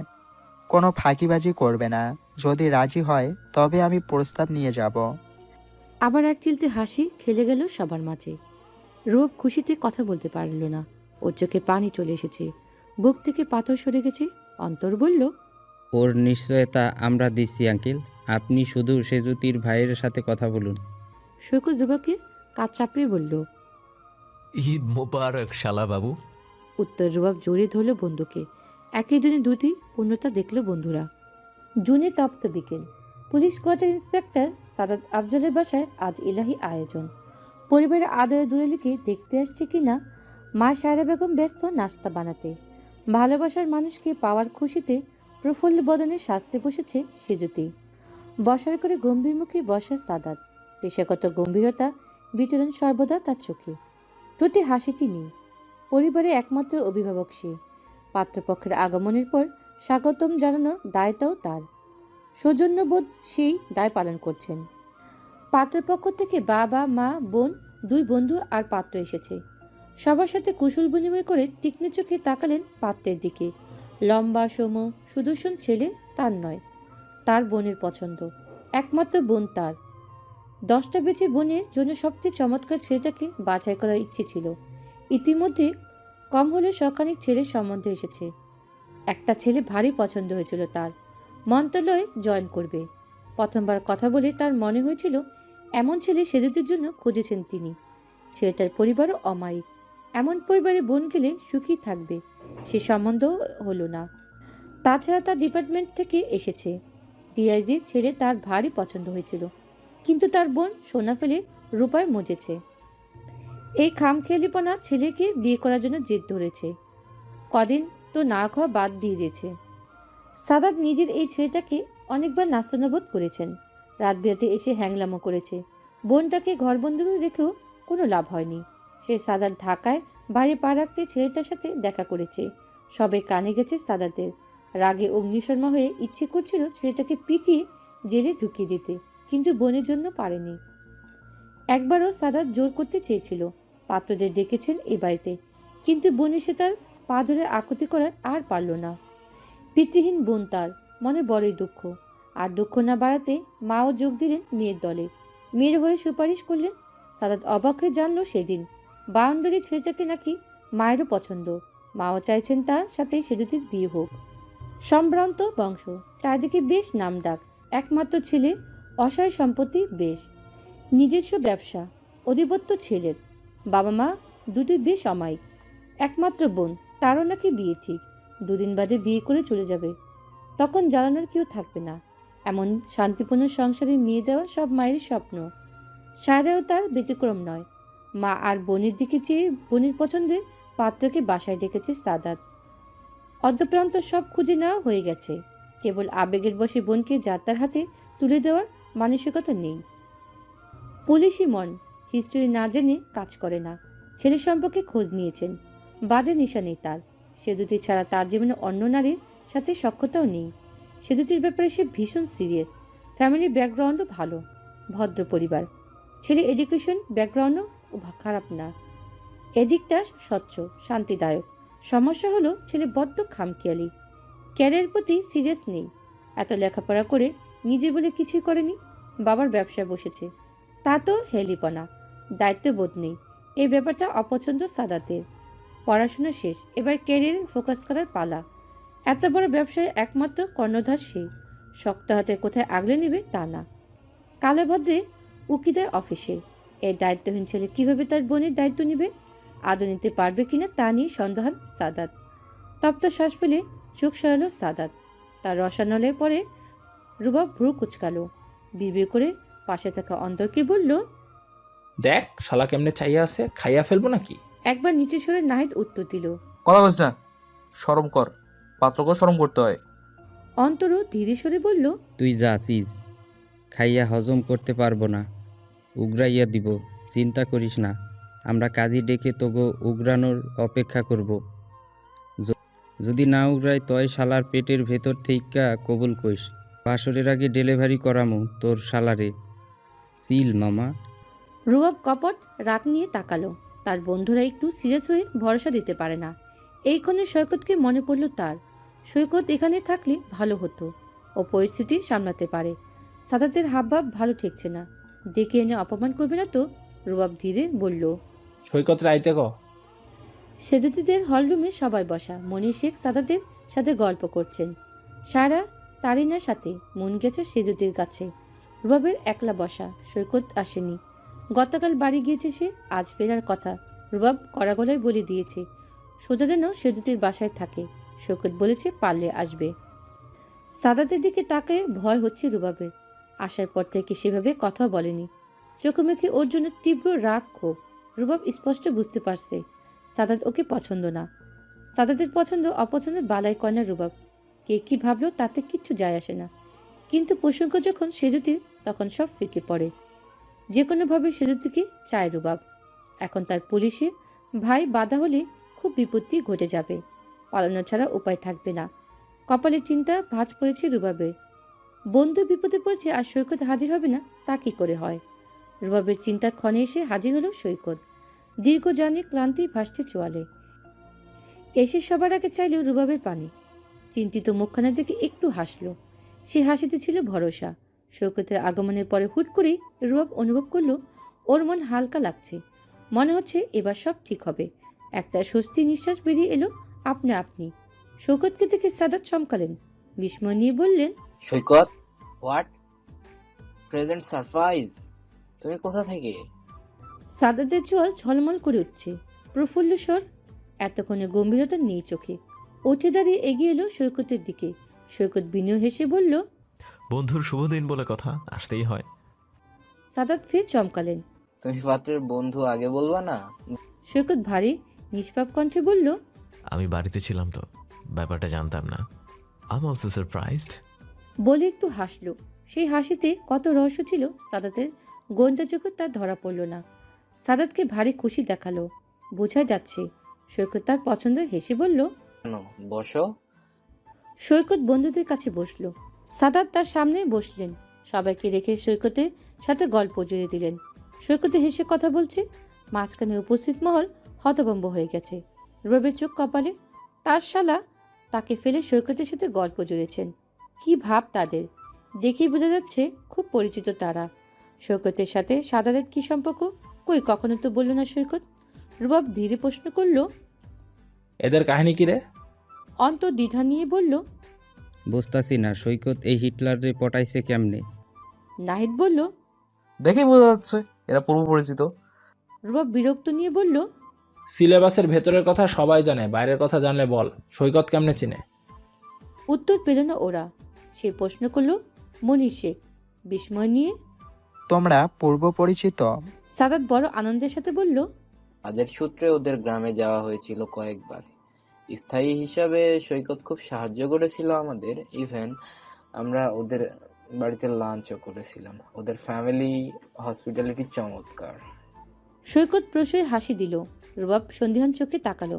কোনো ফাঁকিবাজি করবে না। যদি রাজি হয় তবে আমি প্রস্তাব নিয়ে যাব। আবার এক চিলতে হাসি খেলে গেল সবার মাঝে। রূপ খুশিতে কথা বলতে পারল না। ওর চোখে পানি চলে এসেছে। বুক থেকে পাথর সরে গেছে। অন্তর বলল, ওর নিশ্চয়তা আমরা দিচ্ছি আঙ্কেল। আপনি শুধু সেজুতির ভাইয়ের সাথে কথা বলুন। সৈকত রূপাকে কাজ চাপড়ে বলল। ঈদ মোবারক শালা বাবু। উত্তর রুবাব জোরে ধরল বন্ধুকে। একই দিনে দুটি পূর্ণতা দেখল বন্ধুরা। জুনে তপ্ত বিকেল। পুলিশ কোয়ার্টার ইন্সপেক্টর সাদাত আফজলের বাসায় আজ ইলাহি আয়োজন। পরিবারের আদরে দুয়েলিকে দেখতে আসছে কিনা মা সায়রা বেগম ব্যস্ত নাস্তা বানাতে। ভালোবাসার মানুষকে পাওয়ার খুশিতে প্রফুল্ল বদনে সাজতে বসেছে সেজুতি। বসার করে গম্ভীর মুখে বসে সাদাত। পেশাগত গম্ভীরতা বিচরণ সর্বদা তার চোখে। ঠোঁটে হাসিটি নেই। পরিবারের একমাত্র অভিভাবক সে। পাত্রপক্ষের আগমনের পর স্বাগতম জানানো দায়টাও তার। সৌজন্যবোধ সেই দায় পালন করছেন। পাত্রপক্ষ থেকে বাবা মা বোন দুই বন্ধু আর পাত্র এসেছে। সবার সাথে কুশল বিনিময় করে তীক্ষ্ণ চোখে তাকালেন পাত্রের দিকে। লম্বা সম সুদর্শন ছেলে তার নয়, তার বোনের পছন্দ। একমাত্র বোন তার। 10টা বেঁচে বোনের জন্য সবচেয়ে চমৎকার ছেলেটাকে বাছাই করার ইচ্ছে ছিল। ইতিমধ্যে কম হলে শখানেক ছেলের সম্বন্ধ এসেছে। একটা ছেলে ভারী পছন্দ হয়েছিল তার। মন্ত্রণালয়ে জয়েন করবে। প্রথমবার কথা বলে তার মনে হয়েছিল এমন ছেলে সেজুতির জন্য খুঁজেছেন তিনি। ছেলেটার পরিবারও অমায়িক। এমন পরিবারে বোন গেলে সুখী থাকবে, সে সম্বন্ধ হলো না। তাছাড়া তার ডিপার্টমেন্ট থেকে এসেছে। ডিআইজির ছেলে তার ভারী পছন্দ হয়েছিল, কিন্তু তার বোন সোনা ফেলে রূপায় মজেছে। এই খামখেয়ালিপনা ছেলেকে বিয়ে করার জন্য জেদ ধরেছে। কদিন তো না খাওয়া বাদ দিয়ে দিয়েছে। সাদাত নিজের এই ছেলেটাকে অনেকবার নাস্তানাবোধ করেছেন। রাত বিরাতে এসে হ্যাংলামো করেছে। বোনটাকে ঘরবন্দি রেখেও কোনো লাভ হয়নি। সে সাদাত ঢাকায় বাইরে পা রাখতে ছেলেটার সাথে দেখা করেছে। সবে কানে গেছে সাদাতের। রাগে অগ্নিশর্মা হয়ে ইচ্ছে করছিল ছেলেটাকে পিটিয়ে জেলে ঢুকিয়ে দিতে, কিন্তু বোনের জন্য পারেনি। একবারও সাদাত জোর করতে চেয়েছিল। পাত্রদের ডেকেছেন এ বাড়িতে, কিন্তু বোন এসে তার পা ধরে আকুতি করার আর পারল না। পিতৃহীন বোন তার মনে বড়ই দুঃখ। আর দুঃখ না বাড়াতে মাও যোগ দিলেন মেয়ের দলে। মেয়ের হয়ে সুপারিশ করলেন। সাদাত অবাক হয়ে জানলো সেদিন বাউন্ডারি ছেলেটাকে নাকি মায়েরও পছন্দ। মাও চাইছেন তার সাথে সেজুতির বিয়ে হোক। সম্ভ্রান্ত বংশ, চারিদিকে বেশ নামডাক, একমাত্র ছেলে, অসহায় সম্পত্তি বেশ, নিজস্ব ব্যবসা, অধিপত্য ছেলের, বাবা মা দুটি বেশ অমায়িক, একমাত্র বোন, তারও নাকি বিয়ে ঠিক, দুদিন বাদে বিয়ে করে চলে যাবে, তখন জ্বালানোর কেউ থাকবে না। এমন শান্তিপূর্ণ সংসারে মেয়ে দেওয়া সব মায়ের স্বপ্ন। সায়রাও তার ব্যতিক্রম নয়। মা আর বোনের দিকে চেয়ে বোনের পছন্দের পাত্রকে বাসায় ডেকেছে সাদাত। অদ্যপ্রান্ত সব খুঁজে নেওয়া হয়ে গেছে, কেবল আবেগের বশে বোনকে যাত্রার হাতে তুলে দেওয়ার মানসিকতা নেই। পুলিশি মন, হিস্ট্রি না জেনে কাজ করে না। ছেলে সম্পর্কে খোঁজ নিয়েছেন, বাজে নেশা নেই তার। সে দুটি ছাড়া তার জীবনে অন্য নারীর সাথে সখ্যতাও নেই। সে দুটির ব্যাপারে সে ভীষণ সিরিয়াস। ফ্যামিলি ব্যাকগ্রাউন্ডও ভালো, ভদ্র পরিবার, ছেলে এডুকেশন ব্যাকগ্রাউন্ডও খারাপ না, এদিকটা স্বচ্ছ শান্তিদায়ক। সমস্যা হলো ছেলে বড্ড খামখেয়ালি, ক্যারিয়ারের প্রতি সিরিয়াস নেই। এত লেখাপড়া করে নিজে বলে কিছুই করেনি, বাবার ব্যবসায় বসেছে, তা তো হেলিপনা, দায়িত্ববোধ নেই। এই ব্যাপারটা অপছন্দ সাদাতের। পড়াশোনা শেষ, এবার ক্যারিয়ারে ফোকাস করার পালা। এত বড় ব্যবসায় একমাত্র কর্ণধার সে, শক্ত হাতে কোথায় আগলে নেবে তা না। কালো ভদ্রে উকিদের অফিসে এই দায়িত্বহীন ছেলে কিভাবে তার বোনের দায়িত্ব নেবে, আদৌ নিতে পারবে কিনা তা নিয়ে সন্দেহান সাদাত। তপ্ত শ্বাস ফেলে চোখ সরালো সাদাত। তার রসানলে পরে রুবাব ভ্রু কুচকালো, বিড়বিড় করে পাশে থাকা অন্তরকে বলল, দেখ শালা কেমনে চাইয়া আছে, খাইয়া ফেলবো নাকি? একবার নিচু সরে নাহিদ উত্তর দিল। কথা বলিস না, শরম কর, পাত্রকেও শরম করতে হয়। অন্তরও ধীরে সরে বলল, তুই যা চিজ, খাইয়া হজম করতে পারবো না, উগরাইয়া দিব, চিন্তা করিস না। আমরা কাজী ডেকে তোগো উগরানোর অপেক্ষা করব। যদি না উগরাই তয় শালার পেটের ভেতর থেইকা কবুল কইস। বাসরের আগে ডেলিভারি করামু তোর শালারে। সিল মামা। রুবাব কপট রাগ নিয়ে তাকালো। তার বন্ধুরা একটু সিরিয়াস হয়ে ভরসা দিতে পারে না। এইক্ষণে সৈকতকে মনে পড়ল তার। সৈকত এখানে থাকলে ভালো হতো, ও পরিস্থিতি সামলাতে পারে। সাদাতের হাবভাব ভালো ঠেকছে না, ডেকে এনে অপমান করবে না তো? রুবাব ধীরে বলল। সৈকত রাইতে ক। সেজুতিদের হলরুমে সবাই বসা। মনির শেখ সাদাতের সাথে গল্প করছেন। সারা তারিনার সাথে মন গেছে সেজুতির কাছে। রুবাবের একলা বসা, সৈকত আসেনি। গতকাল বাড়ি গিয়েছে সে, আজ ফেরার কথা। রুবাব কড়া গলায় বলে দিয়েছে সোজা যেন সেজুতির বাসায় থাকে। সৈকত বলেছে পারলে আসবে। সাদাতের দিকে তাকায় ভয় হচ্ছে রুবাবের। আসার পর থেকে সেভাবে কথা বলেনি, চোখে মুখে ওর জন্য তীব্র রাগ ক্ষোভ। রুবাব স্পষ্ট বুঝতে পারছে সাদাত ওকে পছন্দ না। সাদাতের পছন্দ অপছন্দের বালাই করে না রুবাব। কে কি ভাবলো তাতে কিচ্ছু যায় আসে না, কিন্তু প্রসঙ্গ যখন সেজুতির তখন সব ফিকে পড়ে। যে কোনোভাবে সেজুতিকে চায় রুবাব। এখন তার পুলিশে ভাই বাধা হলে খুব বিপত্তি ঘটে যাবে, পালানো ছাড়া উপায় থাকবে না। কপালের চিন্তা ভাঁজ পড়েছে রুবাবের। বন্ধু বিপদে পড়ছে আর সৈকত হাজির হবে না, তা কি করে হয়? রুবাবের চিন্তার ক্ষণে এসে হাজির হলো সৈকত। দীর্ঘ জার্নি, ক্লান্তি ভাসছে চোয়ালে। এসে সবার আগে চাইল রুবাবের পানি। চিন্তিত মুখখানা দেখে একটু হাসলো। সে হাসিতে ছিল ভরসা। সৈকতের আগমনের পরে হুট করেই রুবাব অনুভব করলো ওর মন হালকা লাগছে। মনে হচ্ছে এবার সব ঠিক হবে। একটা স্বস্তি নিঃশ্বাস বেরিয়ে এলো আপনা আপনি। সৈকতকে দেখে সাদাত চমকালেন, বিস্ময় নিয়ে বললেন, সৈকত, হোয়াট প্রেজেন্ট সারপ্রাইজ! তুমি কোথা থেকে? সাদাতের চোয়াল ঝলমল করে উঠছে, প্রফুল্ল স্বর, এতক্ষণে গম্ভীরতা নেই চোখে। উঠে দাঁড়িয়ে এগিয়ে এলো সৈকতের দিকে। সৈকত বিনয় হেসে বলল, বন্ধুর শুভ দিন বলে কথা, আসতেই হয়। সাদাত ফের চমকালেন। তুমি পাত্রের বন্ধু, আগে বলবা না? সৈকত ভারী নিষ্পাপ কণ্ঠে বলল, আমি বাড়িতে ছিলাম তো, ব্যাপারটা জানতাম না। I am also surprised. বলে একটু হাসলো। সেই হাসিতে কত রহস্য ছিল সাদাতের গোয়েন্দা চোখে তার ধরা পড়ল না। সাদাতকে ভারী খুশি দেখালো, বোঝা যাচ্ছে। সৈকত তার পছন্দ হেসে বলল, কেন, বসো। সৈকত বন্ধুদের কাছে বসলো। সাদাত তার সামনে বসলেন। সবাইকে রেখে সৈকতের সাথে গল্প জুড়ে দিলেন। সৈকতে হেসে কথা বলছে, মাঝখানে উপস্থিত মহল হতভম্ব হয়ে গেছে। রবির চোখ কপালে, তার শালা তাকে ফেলে সৈকতের সাথে গল্প জুড়েছেন। কি ভাব তাদের, দেখেই বোঝা যাচ্ছে খুব পরিচিত তারা। সৈকতের সাথে সাদাতের কি সম্পর্ক? কই, কখনো তো বলল না সৈকত। রুবাব ধীরে প্রশ্ন করলো। এদের কাহিনী কি রে? অন্ত দ্বিধা নিয়ে বলল। বুঝতাছি না সৈকত এই হিটলাররে পটাইছে কেমনে। নাহিদ বলল। দেখেই বোঝা যাচ্ছে এরা পূর্ব পরিচিত। রুবাব বিরক্ত নিয়ে বলল। সিলেবাসের ভেতরের কথা সবাই জানে, বাইরের কথা জানলে বল, সৈকত কেমনে চিনে? উত্তর পেল না ওরা। সে প্রশ্ন করলো মনির শেখ বিস্ময় নিয়ে। তোমরা পূর্ব পরিচিত? সাদাত বড় আনন্দের সাথে বলল। কাজের সূত্রে ওদের গ্রামে যাওয়া হয়েছিল কয়েকবার। স্থায়ী হিসাবে সৈকত খুব সাহায্য করেছিল আমাদের। ইভেন আমরা ওদের বাড়িতে লাঞ্চও করেছিলাম। ওদের ফ্যামিলি হসপিটালিটি চমৎকার। সৈকত প্রশয়ে হাসি দিল। রুবাব সন্দিহান চোখে তাকালো।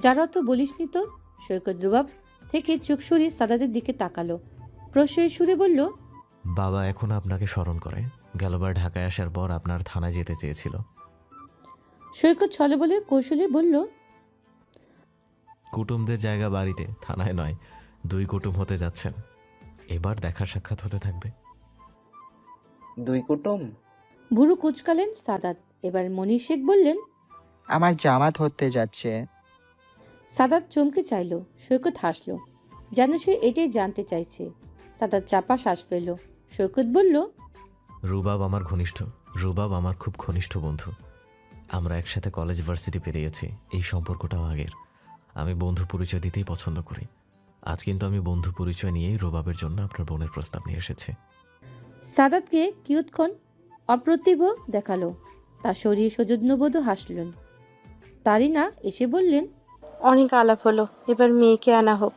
যার অর্থ বলিসনি তো। সৈকত রুবাব থেকে চোখ সরিয়ে সাদাতের দিকে তাকালো। প্রশয়ে সুরে বলল। বাবা এখন আপনাকে স্মরণ করে। গেলবার ঢাকায় আসার পর আপনার থানায় যেতে চেয়েছিল। সৈকত ছলে বলে কৌশলে বলল। কুটুমদের জায়গা বাড়িতে, থানায় নয়। 2 কুটুম হতে যাচ্ছেন, এবার দেখা সাক্ষাৎ হতে থাকবে। 2 কুটুম? ভুরু কুচকালেন সাদাত। এবার মনির শেখ বললেন। আমার জামাত হতে যাচ্ছে। সাদাত চমকে চাইল। সৈকত হাসল, যেন সে এটাই জানতে চাইছে। সাদাত চাপা শ্বাস ফেলল। সৈকত বলল। রুবাব আমার ঘনিষ্ঠ, রুবাব আমার খুব ঘনিষ্ঠ বন্ধু। আমরা একসাথে কলেজ ভার্সিটি পেরিয়েছি। এই সম্পর্কটাও আগের। আমি বন্ধু পরিচয় দিতেই পছন্দ করি। আজ কিন্তু আমি বন্ধু পরিচয় নিয়েই রুবাবের জন্য আপনার বোনের প্রস্তাব নিয়ে এসেছি। সাদাতকে কিয়ৎক্ষণ অপ্রতিভ দেখালো। তা সরিয়ে সৌজন্যবোধ হাসলেন। তারই না এসে বললেন। অনেক আলাপ হলো, এবার মেয়েকে আনা হোক।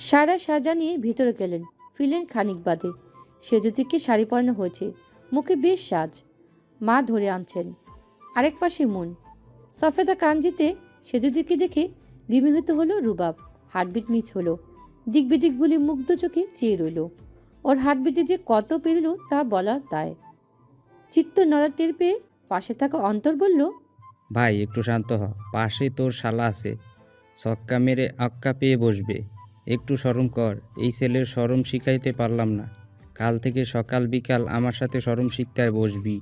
সারা সাজানিয়ে ভিতরে গেলেন। ফিরলেন খানিক বাদে। সেজুতিকে শাড়ি পরানো হয়েছে, মুখে বেশ সাজ। মা ধরে আনছেন। আরেক পাশে মন। সফেদা কাঞ্জিতে সেজুতিকে দেখে বিমোহিত হলো রুবাব। হার্টবিট মিস হলো। দিক বিদিক বলে মুগ্ধ চোখে চেয়ে রইল। ওর হার্টবিটে যে কত পেরল তা বলা দায়। চিত্ত নড়া টের পেয়ে পাশে থাকা অন্তর বলল। ভাই একটু শান্ত হ, পাশে তোর শালা আছে, ছক্কা মেরে আক্কা পেয়ে বসবে। একটু শরম কর। এই ছেলের শরম শিখাইতে পারলাম না। কাল থেকে সকাল বিকাল আমার সাথে শরম শিখতে বসবি।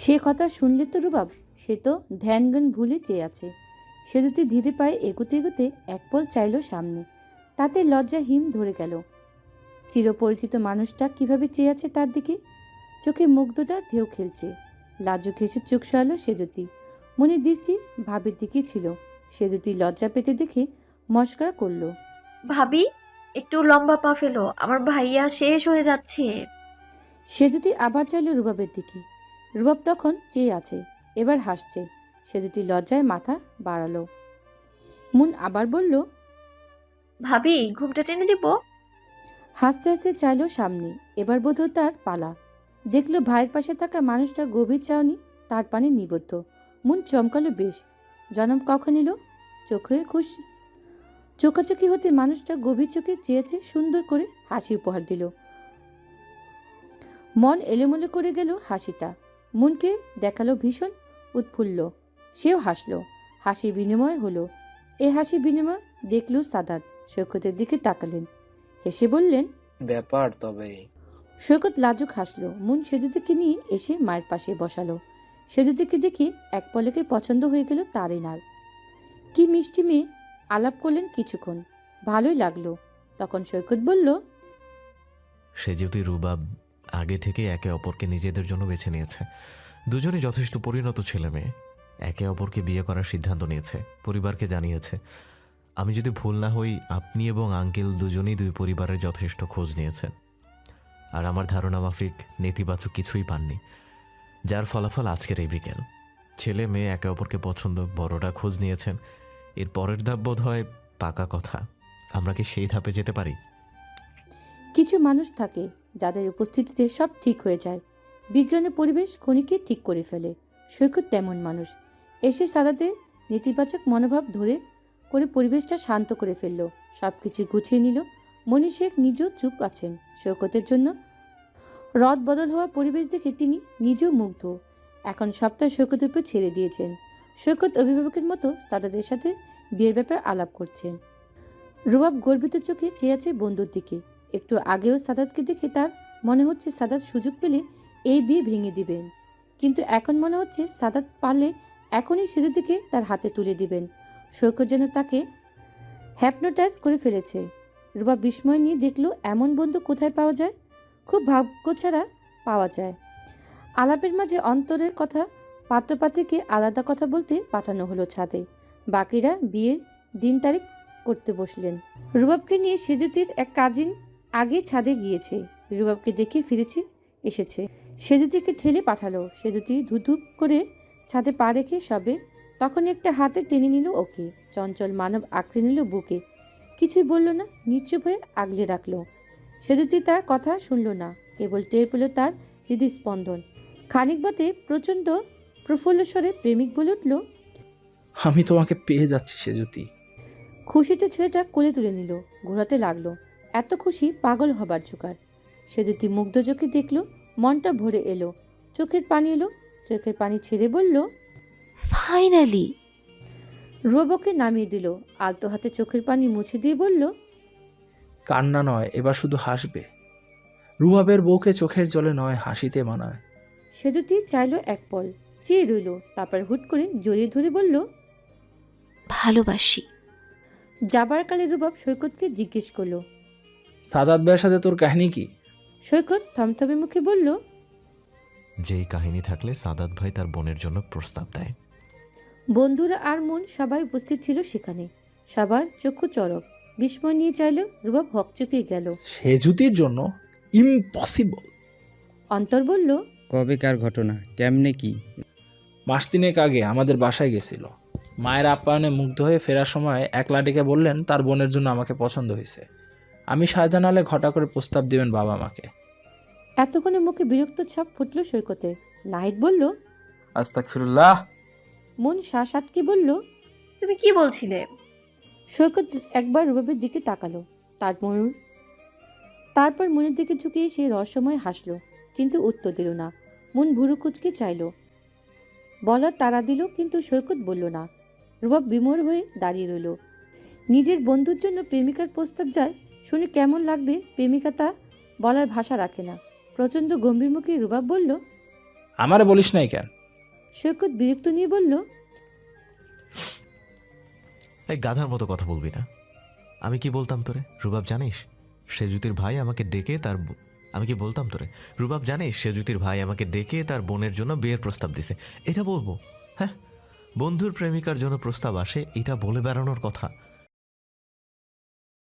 সে কথা শুনলে তো রুবাব, সে তো ধ্যানজ্ঞান ভুলে চেয়ে আছে। সে যদি ধীরে পায়ে এগুতে এগুতে এক পল চাইল সামনে। তাতে লজ্জা হিম ধরে গেল। চিরপরিচিত মানুষটা কিভাবে চেয়ে আছে তার দিকে। চোখে মুগ্ধটা ঢেউ খেলছে। লাজুক হেসে চোখ সরালো সেজুতি। মনের দৃষ্টি ভাবের দিকে ছিল। সেজুতি লজ্জা পেতে দেখে মস্করা করল। ভাবি, একটু লম্বা পা ফেলো, আমার ভাইয়া শেষ হয়ে যাচ্ছে। সেজুতি আবার চাইল রুবাবের দিকে। রুবাব তখন চেয়ে আছে, এবার হাসছে। সেজুতি লজ্জায় মাথা বাড়ালো। মুন আবার বলল। ভাবি, ঘুমটা টেনে দিব? হাসতে হাসতে চাইল সামনে। এবার বোধহয় তার পালা। দেখলো ভাইয়ের পাশে থাকা মানুষটা গভীর চাউনি, তার পানে নিবদ্ধ। মন চমকালো বেশ। জনম কখন এলো? চোখে খুশি চোখাচোখি হতে মানুষটা গভীর চোখে চেয়েছে, সুন্দর করে হাসি উপহার দিল। মন এলোমেলো করে গেল হাসিটা। মনকে দেখালো ভীষণ উৎফুল্ল। সেও হাসলো। হাসি বিনিময় হলো। এ হাসি বিনিময় দেখল সাদাত। সৈকতের দিকে তাকালেন। হেসে বললেন। ব্যাপার তবে। সৈকত লাজুক হাসলো। মন সেজুতিকে নিয়ে এসে মায়ের পাশে বসালো। সেজুতিকে দেখে এক পলকে পছন্দ হয়ে গেল তার এনার। কি মিষ্টি মেয়ে। আলাপ করলেন কিছুক্ষণ। ভালোই লাগলো। তখন সৈকত বলল। সে যেহেতু রুবাব আগে থেকে একে অপরকে নিজেদের জন্য বেছে নিয়েছে। দুজনেই যথেষ্ট পরিণত ছেলে মেয়ে। একে অপরকে বিয়ে করার সিদ্ধান্ত নিয়েছে, পরিবারকে জানিয়েছে। আমি যদি ভুল না হই, আপনি এবং আঙ্কেল দুজনেই 2 পরিবারের যথেষ্ট খোঁজ নিয়েছেন। আর আমার ধারণা মাফিক নেতিবাচক কিছুই পাননি, যার ফলাফল আজকের এই বিকেল। ছেলে মেয়ে একে অপরকে পছন্দ, বড়রা খোঁজ নিয়েছেন। এর পরের ধাপ বোধ হয় পাকা কথা। আমরা কি সেই ধাপে যেতে পারি? কিছু মানুষ থাকে যাদের উপস্থিতিতে সব ঠিক হয়ে যায়। বিজ্ঞানের পরিবেশ ক্ষণিকে ঠিক করে ফেলে। সৈকত তেমন মানুষ। এসে সাদাতের নেতিবাচক মনোভাব ধরে করে পরিবেশটা শান্ত করে ফেলল। সব কিছু গুছিয়ে নিল। মনির শেখ নিজেও চুপ আছেন। সৈকতের জন্য রদ বদল হওয়া পরিবেশ দেখে তিনি নিজেও মুগ্ধ। এখন সবটা সৈকতের উপর ছেড়ে দিয়েছেন। সৈকত অভিভাবকের মতো সাদাতের সাথে বিয়ের ব্যাপার আলাপ করছেন। রুবাব গর্বিত চোখে চেয়ে আছে বন্ধুর দিকে। একটু আগেও সাদাতকে দেখে তার মনে হচ্ছে সাদাত সুযোগ পেলে এই বিয়ে ভেঙে দিবেন। কিন্তু এখন মনে হচ্ছে সাদাত পারলে এখনই সেজুতিকে তার হাতে তুলে দিবেন। সৈকত যেন তাকে হ্যাপনোটাইজ করে ফেলেছে। রুবাব বিস্ময় নিয়ে দেখল এমন বন্ধু কোথায় পাওয়া যায়? খুব ভাগ্য ছাড়া পাওয়া যায়। আলাপের মাঝে অন্তরের কথা পাত্রপাত্রীকে আলাদা কথা বলতে পাঠানো হলো ছাদে। বাকিরা বিয়ের দিন তারিখ করতে বসলেন। রুবাবকে নিয়ে সেজুতির এক কাজিন আগে ছাদে গিয়েছে। রুবাবকে দেখে এসেছে। সেজুতিকে ঠেলে পাঠালো। সেজুতি ধুধুপ করে ছাদে পা রেখে সবে তখন একটা হাতে টেনে নিল ওকে। চঞ্চল মানব আঁকড়ে নিল বুকে। কিছুই বলল না, নিশ্চুপ হয়ে আগলে রাখলো। সেজুতি তার কথা শুনল না, কেবল টের পেল তার হৃদস্পন্দন। খানিক বাদে প্রচণ্ড প্রফুল্ল স্বরে প্রেমিক বলে উঠল, আমি তোমাকে পেয়ে যাচ্ছি সেজুতি। খুশিতে ছেলেটা কোলে তুলে নিল, ঘোরাতে লাগলো। এত খুশি পাগল হবার জোগাড়। সেজুতি মুগ্ধ চোখে দেখল, মনটা ভরে এলো। চোখের পানি ছেড়ে বলল, ফাইনালি। রুবাবকে নামিয়ে দিল। আলতো হাতে চোখের পানি মুছে দিয়ে বলল, কান্না নয়, এবার শুধু হাসবে। রুবাবের বউকে চোখের জলে নয়, হাসিতে মানায়। সেজুতি চাইল এক পল, চেয়ে রইল, তারপর হুট করে জড়িয়ে ধরে বলল, ভালোবাসি। যাবার কালে রুবাব সৈকতকে জিজ্ঞেস করলো। সাদাত ভাইয়ের সাথে তোর কাহিনী কি? সৈকত থমথমে মুখে বলল, যেই কাহিনী থাকলে সাদাত ভাই তার বোনের জন্য প্রস্তাব দেয়। বন্ধুরা আর মন সবাই উপস্থিত ছিল সেখানে। সবার চক্ষু চরক, বিস্ময় নিয়ে চাইল। রুবাব হকচকে গেল। সেজুতির জন্য? ইম্পসিবল। অন্তর বলল, কবেকার ঘটনা, কেমনে কি? মাস তিনেক আগে আমাদের বাসায় গেছিল। মায়ের আপ্যায়নে মুগ্ধ হয়ে ফেরার সময় একলা ডেকে বললেন তার বোনের জন্য আমাকে পছন্দ হয়েছে। আমি শাহজানালে ঘটা করে প্রস্তাব দিবেন বাবা মাকে। এতক্ষণে মুখে বিরক্ত ছাপ ফুটল সৈকতের। নাহিদ বলল, আস্তাগফিরুল্লাহ। মন শ্বাস আটকে বলল, তুমি কি বলছিলে? সৈকত একবার রুবাবের দিকে তাকালো। তারপর মনের দিকে ঝুঁকিয়ে সে রহস্যময় হাসলো, কিন্তু উত্তর দিল না। মন ভুরু কুচকে চাইল, বলার তাড়া দিল, কিন্তু সৈকত বলল না। রুবাব বিমোর হয়ে দাঁড়িয়ে রইল। নিজের বন্ধুর জন্য প্রেমিকার প্রস্তাব যায় শুনে কেমন লাগবে প্রেমিকা তা বলার ভাষা রাখে না। প্রচণ্ড গম্ভীর মুখে রুবাব বলল, আমারে বলিস নাই কেন? সৈকত বিরক্ত নিয়ে বলল, এই গাধার মতো কথা বলবি না। আমি কি বলতাম তোরে? রুবাব জানিস সেজুতির ভাই আমাকে ডেকে তার আমি কি বলতাম তোরে? রুবাব জানিস সেজুতির ভাই আমাকে ডেকে তার বোনের জন্য বিয়ের প্রস্তাব দিছে, এটা বলবো? হ্যাঁ, বন্ধুর প্রেমিকার জন্য প্রস্তাব আসে, এটা বলে বেড়ানোর কথা।